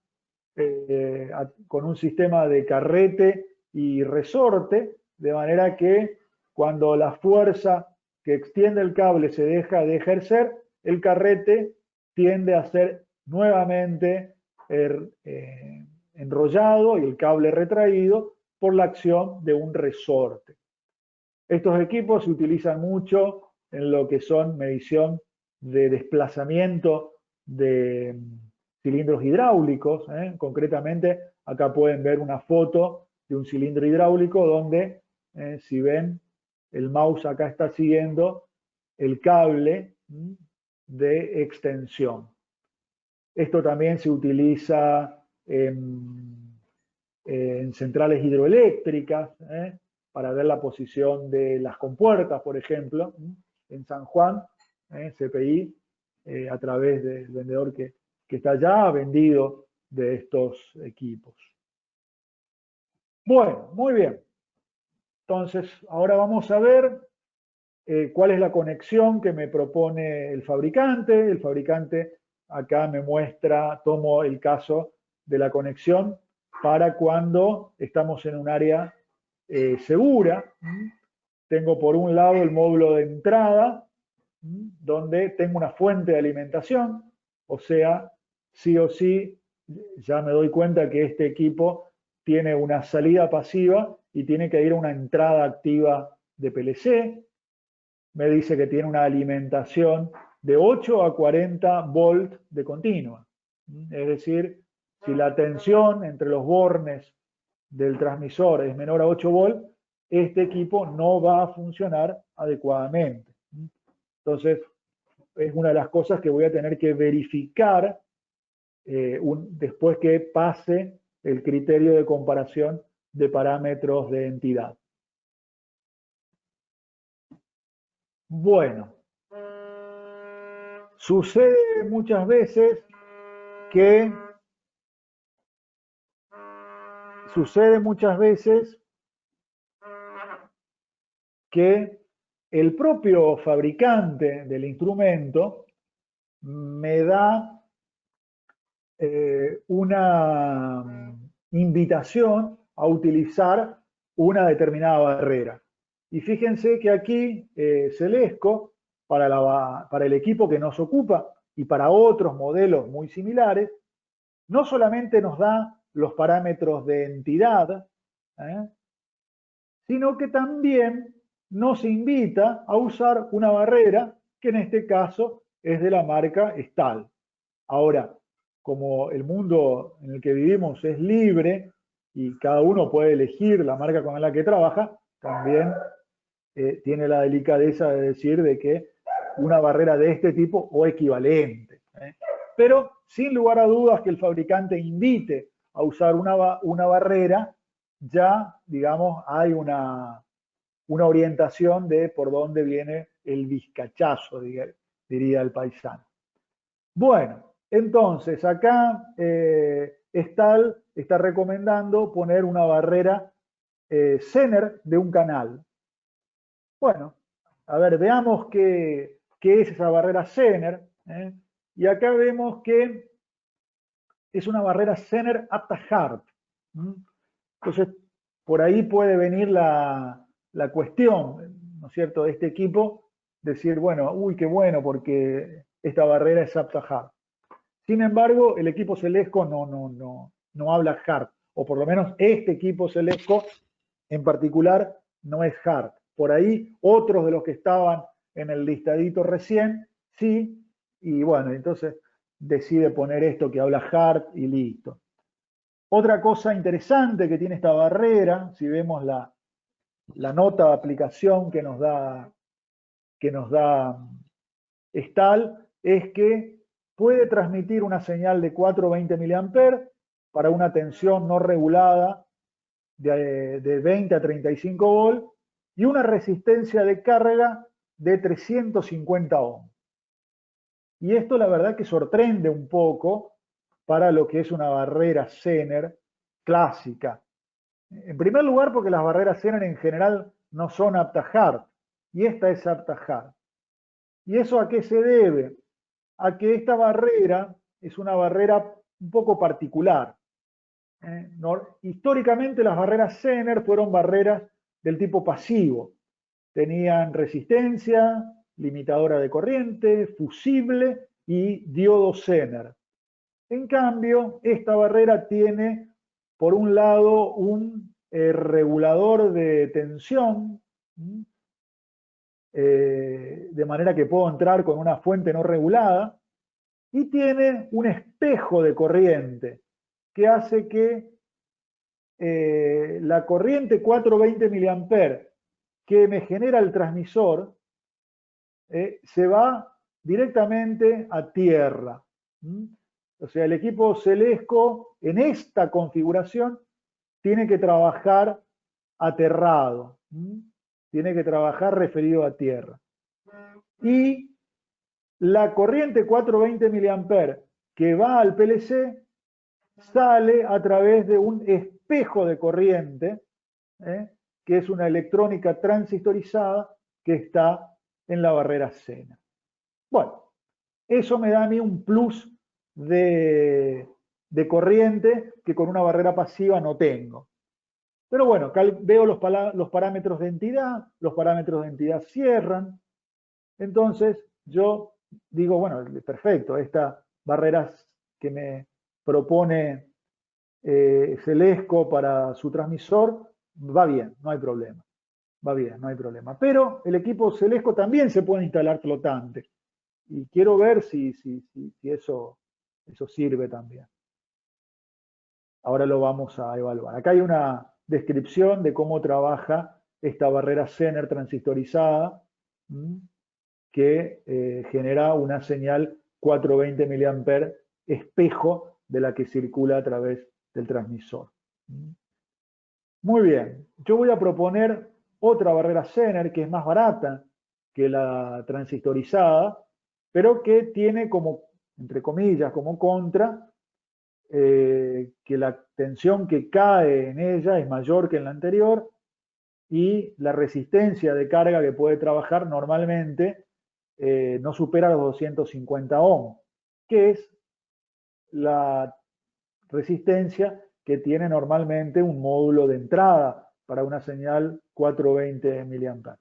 con un sistema de carrete y resorte, de manera que cuando la fuerza que extiende el cable se deja de ejercer, el carrete tiende a ser nuevamente enrollado y el cable retraído por la acción de un resorte. Estos equipos se utilizan mucho en lo que son medición de desplazamiento de cilindros hidráulicos. Concretamente, acá pueden ver una foto de un cilindro hidráulico donde, si ven, el mouse acá está siguiendo el cable de extensión. Esto también se utiliza en centrales hidroeléctricas, para ver la posición de las compuertas, por ejemplo, en San Juan, CPI, a través del vendedor que está allá, ha vendido de estos equipos. Bueno, muy bien. Entonces, ahora vamos a ver cuál es la conexión que me propone el fabricante. El fabricante acá me muestra, tomo el caso de la conexión para cuando estamos en un área segura. Tengo por un lado el módulo de entrada, donde tengo una fuente de alimentación, o sea, sí o sí, ya me doy cuenta que este equipo tiene una salida pasiva y tiene que ir a una entrada activa de PLC. Me dice que tiene una alimentación de 8 a 40 volts de continua. Es decir, si la tensión entre los bornes del transmisor es menor a 8 volts, este equipo no va a funcionar adecuadamente. Entonces, es una de las cosas que voy a tener que verificar después que pase el criterio de comparación de parámetros de entidad. Bueno, sucede muchas veces que el propio fabricante del instrumento me da una invitación a utilizar una determinada barrera. Y fíjense que aquí Celesco, para el equipo que nos ocupa y para otros modelos muy similares, no solamente nos da los parámetros de entidad, sino que también nos invita a usar una barrera que en este caso es de la marca Stahl. Ahora, como el mundo en el que vivimos es libre y cada uno puede elegir la marca con la que trabaja, también tiene la delicadeza de decir de que una barrera de este tipo o equivalente. Pero sin lugar a dudas que el fabricante invite a usar una barrera, ya, digamos, hay una orientación de por dónde viene el vizcachazo, diría el paisano. Bueno, entonces acá Stahl está recomendando poner una barrera Zener de un canal. Bueno, a ver, veamos qué es esa barrera Zener. Y acá vemos que es una barrera Zener apta hard. Entonces, por ahí puede venir la cuestión, ¿no es cierto?, de este equipo, decir, bueno, uy, qué bueno, porque esta barrera es apta hard. Sin embargo, el equipo Celesco no habla hard, o por lo menos este equipo Celesco en particular no es hard. Por ahí otros de los que estaban en el listadito recién, sí, y bueno, entonces decide poner esto que habla hard y listo. Otra cosa interesante que tiene esta barrera, si vemos la nota de aplicación que nos da Stahl, es que puede transmitir una señal de 420 mA para una tensión no regulada de 20 a 35 volts y una resistencia de carga de 350 ohms. Y esto la verdad que sorprende un poco para lo que es una barrera Zener clásica. En primer lugar, porque las barreras Zener en general no son apta hard, y esta es apta hard. ¿Y eso a qué se debe? A que esta barrera es una barrera un poco particular. Históricamente las barreras Zener fueron barreras del tipo pasivo. Tenían resistencia, limitadora de corriente, fusible y diodo Zener. En cambio, esta barrera tiene, por un lado, un regulador de tensión, de manera que puedo entrar con una fuente no regulada, y tiene un espejo de corriente que hace que la corriente 420 mA que me genera el transmisor se va directamente a tierra. O sea, el equipo Celesco en esta configuración tiene que trabajar aterrado, tiene que trabajar referido a tierra. Y la corriente 420 mA que va al PLC sale a través de un espejo de corriente, que es una electrónica transistorizada que está en la barrera Zener. Bueno, eso me da a mí un plus de corriente que con una barrera pasiva no tengo. Pero bueno, veo los parámetros de entidad, los parámetros de entidad cierran, entonces yo digo, bueno, perfecto, estas barreras que me propone Celesco para su transmisor, va bien, no hay problema. Va bien, no hay problema. Pero el equipo Celesco también se puede instalar flotante. Y quiero ver si eso sirve también. Ahora lo vamos a evaluar. Acá hay una descripción de cómo trabaja esta barrera Zener transistorizada, que genera una señal 420 mA espejo de la que circula a través del transmisor. Muy bien, yo voy a proponer otra barrera Zener que es más barata que la transistorizada, pero que tiene como, entre comillas, como contra, que la tensión que cae en ella es mayor que en la anterior y la resistencia de carga que puede trabajar normalmente no supera los 250 ohm, que es la resistencia que tiene normalmente un módulo de entrada para una señal 420 mA.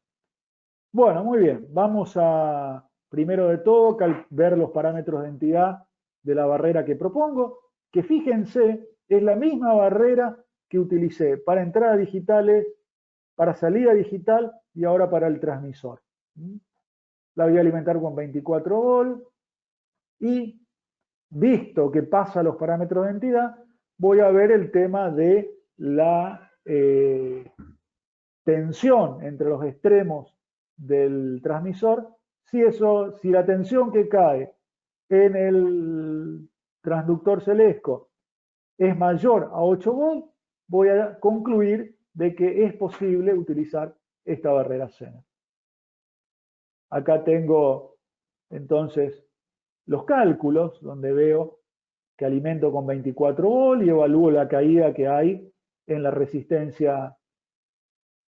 Bueno, muy bien, vamos a, primero de todo, ver los parámetros de entidad de la barrera que propongo, que fíjense, es la misma barrera que utilicé para entrada digitales, para salida digital y ahora para el transmisor. La voy a alimentar con 24 volt y, visto que pasa los parámetros de entidad, voy a ver el tema de la tensión entre los extremos del transmisor. Si la tensión que cae en el transductor Celesco es mayor a 8 volt, voy a concluir de que es posible utilizar esta barrera Zener. Acá tengo entonces los cálculos donde veo que alimento con 24 volt y evalúo la caída que hay en la resistencia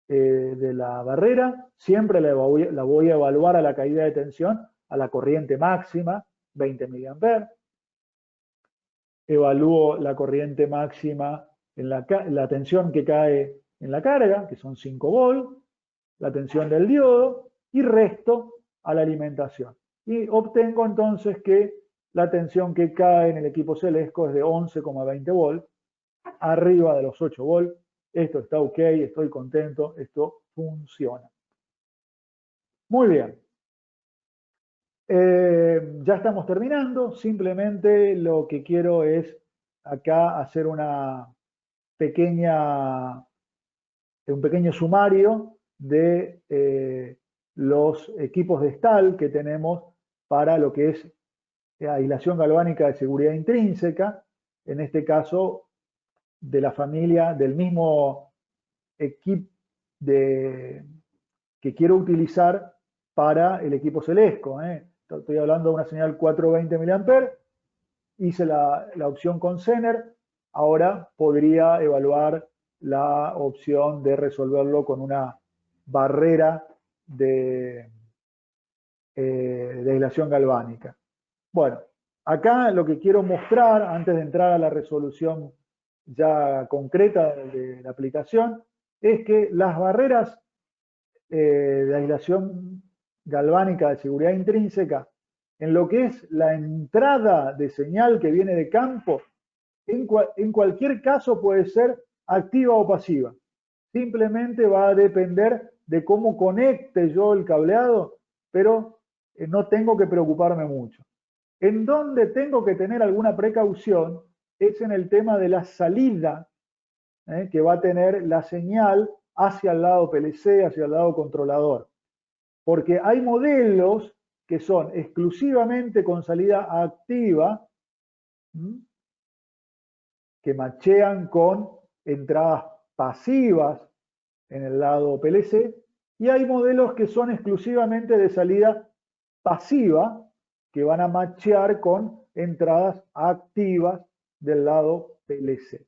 de la barrera. Siempre la voy a evaluar a la caída de tensión, a la corriente máxima, 20 mA. Evalúo la corriente máxima en la tensión que cae en la carga, que son 5 volt, la tensión del diodo, y resto a la alimentación. Y obtengo entonces que la tensión que cae en el equipo Celesco es de 11,20 volt, arriba de los 8 volt. Esto está ok, estoy contento, esto funciona. Muy bien. Ya estamos terminando, simplemente lo que quiero es acá hacer un pequeño sumario de los equipos de STAL que tenemos para lo que es aislación galvánica de seguridad intrínseca, en este caso de la familia, del mismo equipo que quiero utilizar para el equipo Celesco. Estoy hablando de una señal 420 mA hice la opción con Zener, ahora podría evaluar la opción de resolverlo con una barrera de aislación galvánica. Bueno, acá lo que quiero mostrar, antes de entrar a la resolución ya concreta de la aplicación, es que las barreras de aislación galvánica de seguridad intrínseca, en lo que es la entrada de señal que viene de campo, en cualquier caso puede ser activa o pasiva. Simplemente va a depender de cómo conecte yo el cableado, pero no tengo que preocuparme mucho. En donde tengo que tener alguna precaución es en el tema de la salida que va a tener la señal hacia el lado PLC, hacia el lado controlador. Porque hay modelos que son exclusivamente con salida activa, que machean con entradas pasivas en el lado PLC, y hay modelos que son exclusivamente de salida pasiva, que van a machear con entradas activas del lado PLC.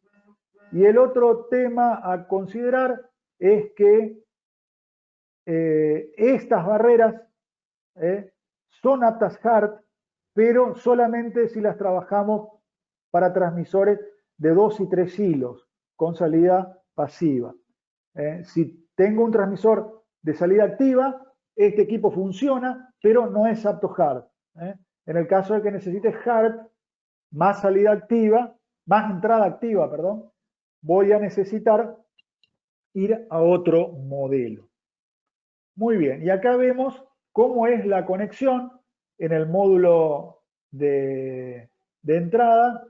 Y el otro tema a considerar es que estas barreras son aptas hard, pero solamente si las trabajamos para transmisores de 2 y 3 hilos con salida pasiva. Si tengo un transmisor de salida activa, este equipo funciona, pero no es apto hard. En el caso de que necesite hard, más salida activa, más entrada activa, perdón, voy a necesitar ir a otro modelo. Muy bien, y acá vemos cómo es la conexión en el módulo de entrada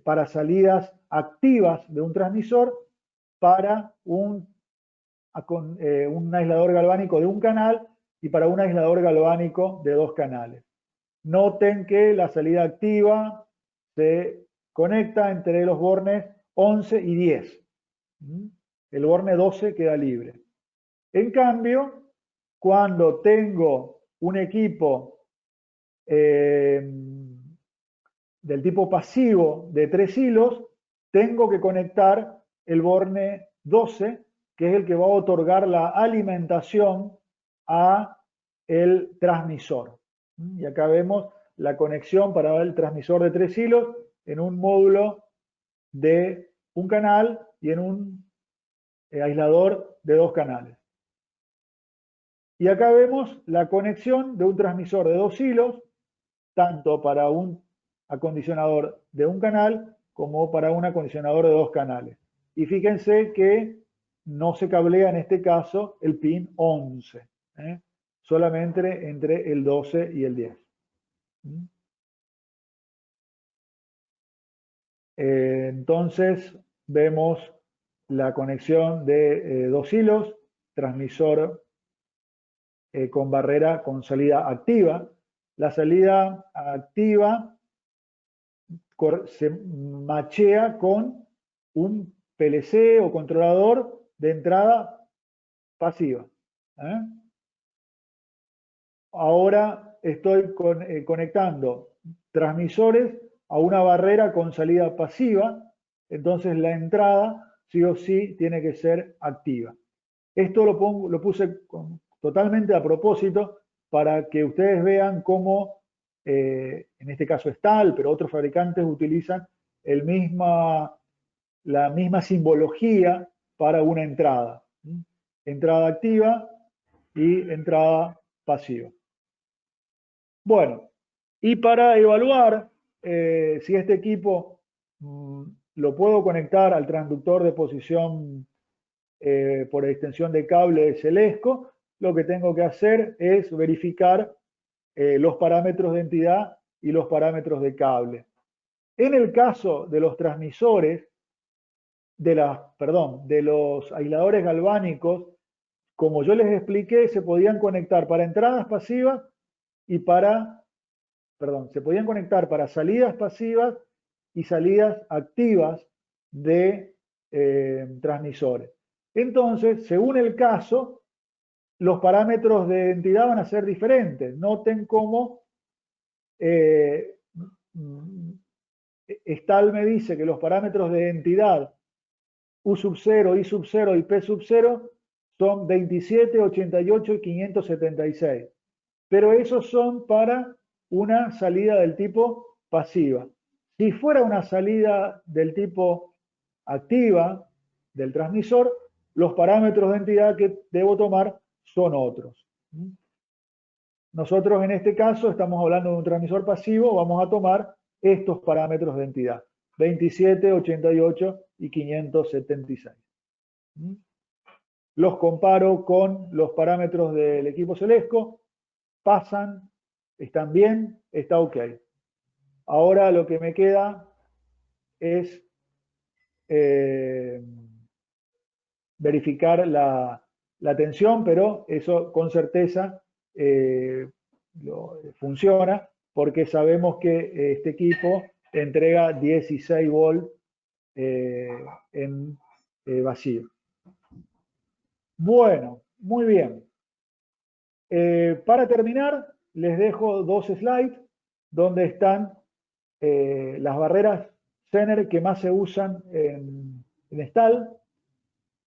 para salidas activas de un transmisor para un aislador galvánico de un canal y para un aislador galvánico de 2 canales. Noten que la salida activa se conecta entre los bornes 11 y 10. El borne 12 queda libre. En cambio, cuando tengo un equipo del tipo pasivo de 3 hilos, tengo que conectar el borne 12, que es el que va a otorgar la alimentación a el transmisor. Y acá vemos la conexión para el transmisor de 3 hilos en un módulo de un canal y en un aislador de 2 canales. Y acá vemos la conexión de un transmisor de 2 hilos, tanto para un acondicionador de un canal como para un acondicionador de 2 canales. Y fíjense que no se cablea en este caso el pin 11, solamente entre el 12 y el 10. Entonces vemos la conexión de 2 hilos, transmisor con barrera con salida activa. La salida activa se machea con un PLC o controlador de entrada pasiva. Ahora estoy conectando transmisores a una barrera con salida pasiva, entonces la entrada sí o sí tiene que ser activa. Esto lo puse totalmente a propósito para que ustedes vean cómo, en este caso es TAL, pero otros fabricantes utilizan la misma simbología para una entrada. Entrada activa y entrada pasiva. Bueno, y para evaluar si este equipo lo puedo conectar al transductor de posición por extensión de cable de Celesco, lo que tengo que hacer es verificar los parámetros de entidad y los parámetros de cable. En el caso de los transmisores, de los aisladores galvánicos, como yo les expliqué, se podían conectar para entradas pasivas y se podían conectar para salidas pasivas y salidas activas de transmisores. Entonces, según el caso, los parámetros de entidad van a ser diferentes. Noten cómo Stahl me dice que los parámetros de entidad U sub 0, I sub 0 y P sub 0 son 27, 88 y 576. Pero esos son para una salida del tipo pasiva. Si fuera una salida del tipo activa del transmisor, los parámetros de entidad que debo tomar son otros. Nosotros en este caso estamos hablando de un transmisor pasivo, vamos a tomar estos parámetros de entidad, 27, 88 y 576. Los comparo con los parámetros del equipo Celesco, pasan, están bien, está ok. Ahora lo que me queda es verificar la tensión, pero eso con certeza funciona porque sabemos que este equipo entrega 16 volts en vacío. Bueno, muy bien. Para terminar, les dejo dos slides donde están las barreras Zener que más se usan en Stahl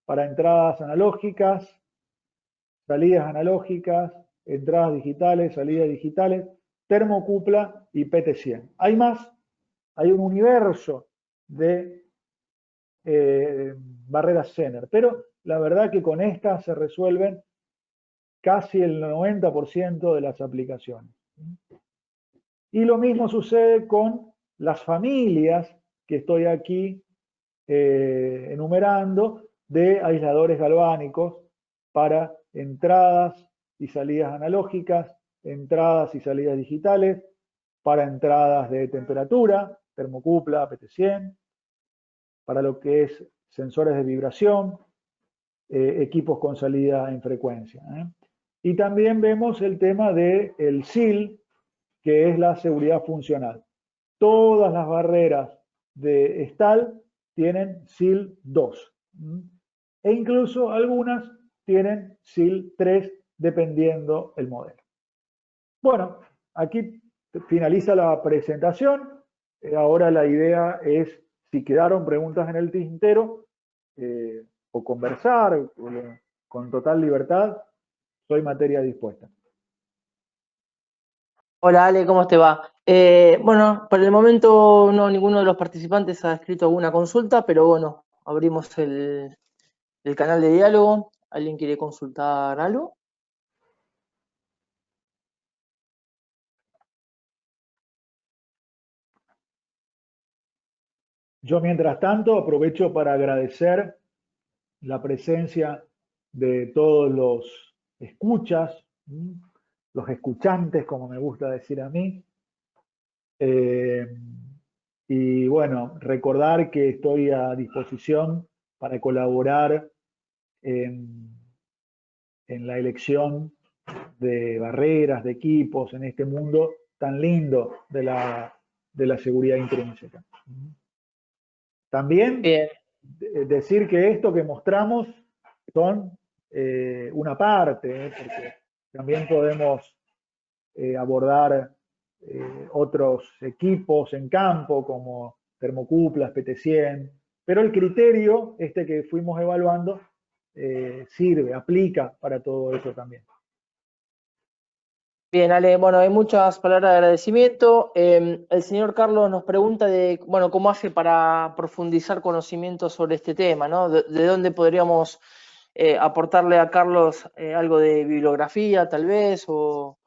para entradas analógicas, salidas analógicas, entradas digitales, salidas digitales, termocupla y PT100. Hay más, hay un universo de barreras Zener, pero la verdad que con estas se resuelven casi el 90% de las aplicaciones. Y lo mismo sucede con las familias que estoy aquí enumerando de aisladores galvánicos para entradas y salidas analógicas, entradas y salidas digitales, para entradas de temperatura, termocupla, PT100, para lo que es sensores de vibración, equipos con salida en frecuencia. Y también vemos el tema del SIL, que es la seguridad funcional. Todas las barreras de Stahl tienen SIL 2. E incluso algunas tienen SIL 3, dependiendo el modelo. Bueno, aquí finaliza la presentación. Ahora la idea es, si quedaron preguntas en el tintero, o conversar con total libertad, soy materia dispuesta. Hola Ale, ¿cómo te va? Bueno, por el momento no, ninguno de los participantes ha escrito alguna consulta, pero bueno, abrimos el canal de diálogo. ¿Alguien quiere consultar algo? Yo, mientras tanto, aprovecho para agradecer la presencia de todos los escuchas, los escuchantes, como me gusta decir a mí. Y bueno, recordar que estoy a disposición para colaborar en la elección de barreras, de equipos, en este mundo tan lindo de la seguridad intrínseca. También decir que esto que mostramos son una parte, porque también podemos abordar otros equipos en campo como termocuplas, PT100, pero el criterio este que fuimos evaluando sirve, aplica para todo eso también. Bien, Ale, bueno, hay muchas palabras de agradecimiento. El señor Carlos nos pregunta de, bueno, cómo hace para profundizar conocimientos sobre este tema, ¿no? ¿De dónde podríamos aportarle a Carlos algo de bibliografía, tal vez? ¿O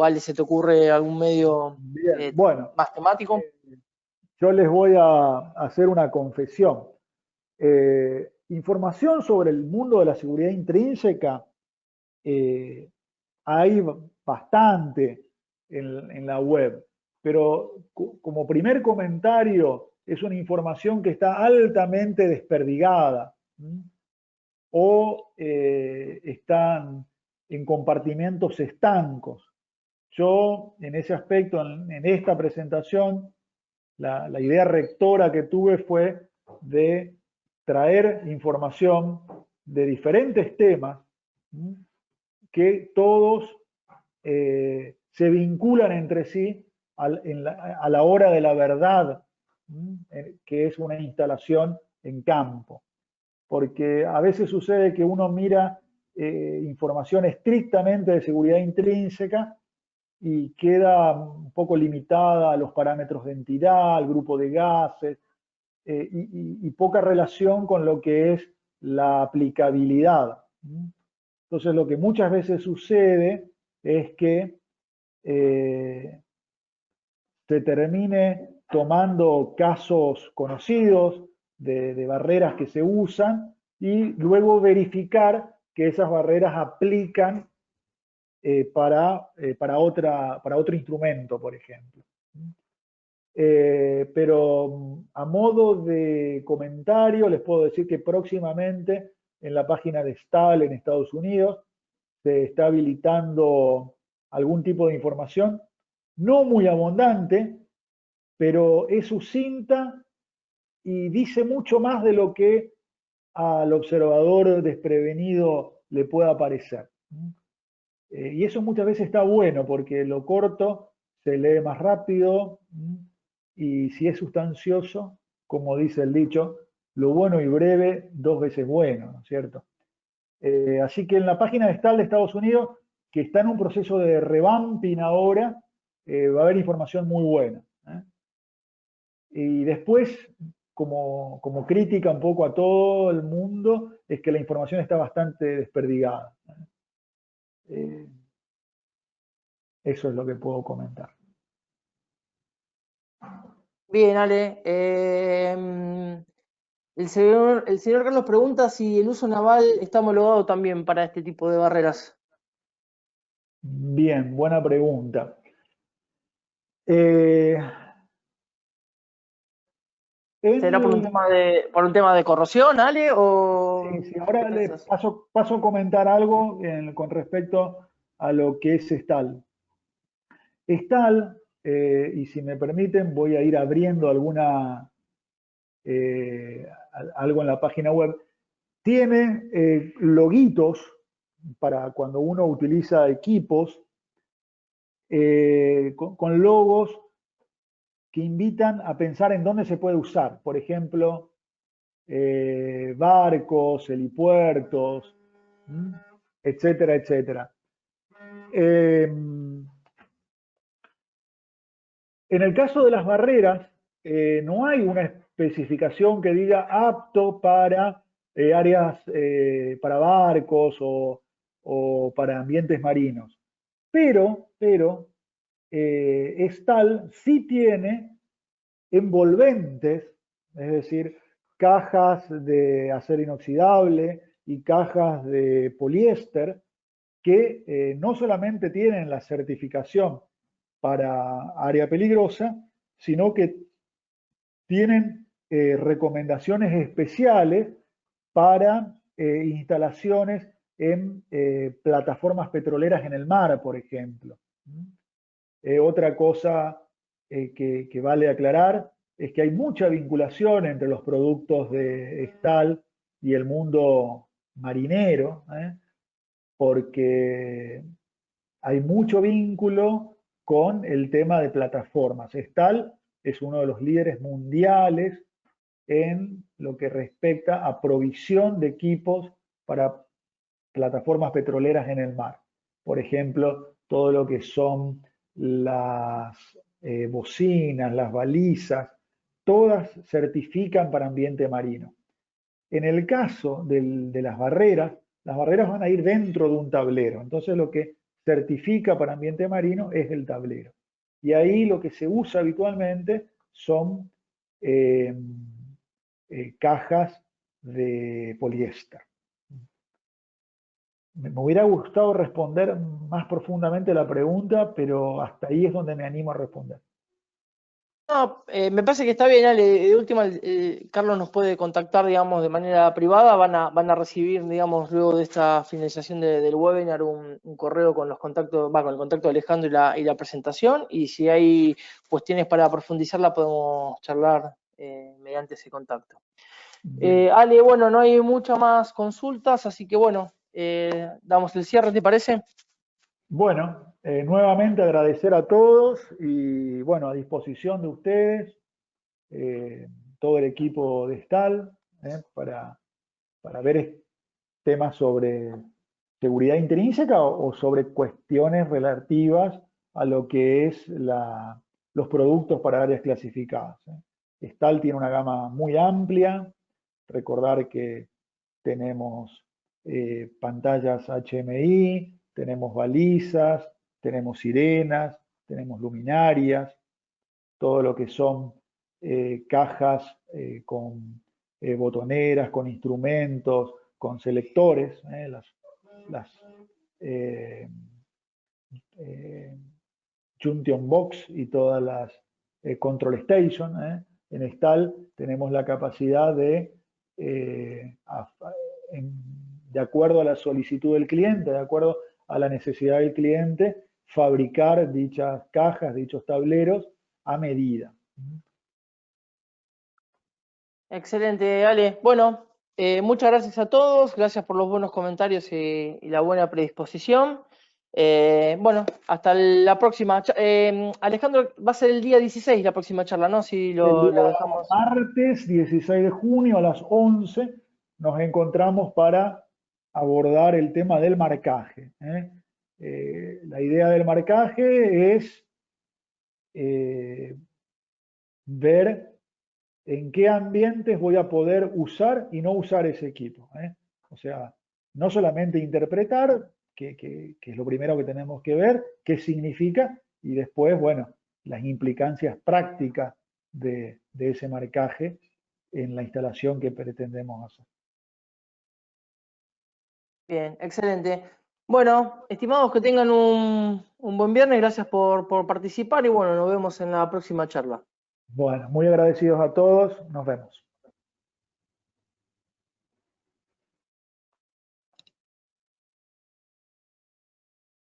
Ale, se te ocurre algún medio bueno, más temático? Yo les voy a hacer una confesión. Información sobre el mundo de la seguridad intrínseca hay bastante en la web, pero como primer comentario es una información que está altamente desperdigada o están en compartimentos estancos. Yo, en ese aspecto, en esta presentación, la idea rectora que tuve fue de traer información de diferentes temas que todos se vinculan entre sí a la hora de la verdad, que es una instalación en campo. Porque a veces sucede que uno mira información estrictamente de seguridad intrínseca y queda un poco limitada a los parámetros de entidad, al grupo de gases, y poca relación con lo que es la aplicabilidad. Entonces, lo que muchas veces sucede es que se termine tomando casos conocidos de barreras que se usan y luego verificar que esas barreras aplican para otro instrumento, por ejemplo. Pero a modo de comentario les puedo decir que próximamente en la página de STAL en Estados Unidos se está habilitando algún tipo de información, no muy abundante, pero es sucinta y dice mucho más de lo que al observador desprevenido le pueda parecer. Y eso muchas veces está bueno porque lo corto se lee más rápido y si es sustancioso, como dice el dicho, lo bueno y breve, dos veces bueno, ¿no es cierto? Así que en la página de STAL de Estados Unidos, que está en un proceso de revamping ahora, va a haber información muy buena. Y después, como crítica un poco a todo el mundo, es que la información está bastante desperdigada. Eso es lo que puedo comentar. Bien, Ale. El señor Carlos pregunta si el uso naval está homologado también para este tipo de barreras. Bien, buena pregunta. ¿Será por un tema de corrosión, Ale? Sí, sí, ¿Qué ahora le pensás? paso a comentar algo con respecto a lo que es STAL. STAL, y si me permiten, voy a ir abriendo algo en la página web, tiene loguitos para cuando uno utiliza equipos, con logos que invitan a pensar en dónde se puede usar. Por ejemplo, barcos, helipuertos, etcétera, etcétera. En el caso de las barreras, no hay una especificación que diga apto para áreas, para barcos o para ambientes marinos. Pero STAL sí tiene envolventes, es decir, cajas de acero inoxidable y cajas de poliéster que no solamente tienen la certificación para área peligrosa, sino que tienen recomendaciones especiales para instalaciones en plataformas petroleras en el mar, por ejemplo. Otra cosa que vale aclarar es que hay mucha vinculación entre los productos de STAL y el mundo marinero, porque hay mucho vínculo con el tema de plataformas. STAL es uno de los líderes mundiales en lo que respecta a provisión de equipos para plataformas petroleras en el mar. Por ejemplo, todo lo que son las bocinas, las balizas, todas certifican para ambiente marino. En el caso de las barreras van a ir dentro de un tablero. Entonces lo que certifica para ambiente marino es el tablero. Y ahí lo que se usa habitualmente son cajas de poliéster. Me hubiera gustado responder más profundamente la pregunta, pero hasta ahí es donde me animo a responder. No, me parece que está bien, Ale. De última, Carlos nos puede contactar, digamos, de manera privada. Van a recibir, digamos, luego de esta finalización del webinar un correo con los contactos, con el contacto de Alejandro y la presentación. Y si hay cuestiones para profundizarla, podemos charlar mediante ese contacto. Ale, bueno, no hay muchas más consultas, así que bueno, damos el cierre, ¿te parece? Bueno, Nuevamente agradecer a todos y bueno, a disposición de ustedes, todo el equipo de STAL, para ver temas sobre seguridad intrínseca o sobre cuestiones relativas a lo que es los productos para áreas clasificadas. STAL tiene una gama muy amplia. Recordar que tenemos pantallas HMI, tenemos balizas, tenemos sirenas, tenemos luminarias, todo lo que son cajas con botoneras, con instrumentos, con selectores, las Junction Box y todas las Control Station. En STAL tenemos la capacidad de acuerdo a la solicitud del cliente, de acuerdo a la necesidad del cliente, fabricar dichas cajas, dichos tableros a medida. Excelente, Ale. Bueno, muchas gracias a todos, gracias por los buenos comentarios y la buena predisposición. Bueno, hasta la próxima. Alejandro, va a ser el día 16 la próxima charla, ¿no? Si lo dejamos. Martes 16 de junio a las 11 nos encontramos para abordar el tema del marcaje. La idea del marcaje es ver en qué ambientes voy a poder usar y no usar ese equipo. O sea, no solamente interpretar, que es lo primero que tenemos que ver, qué significa, y después, bueno, las implicancias prácticas de ese marcaje en la instalación que pretendemos hacer. Bien, excelente. Bueno, estimados, que tengan un buen viernes, gracias por participar y bueno, nos vemos en la próxima charla. Bueno, muy agradecidos a todos, nos vemos.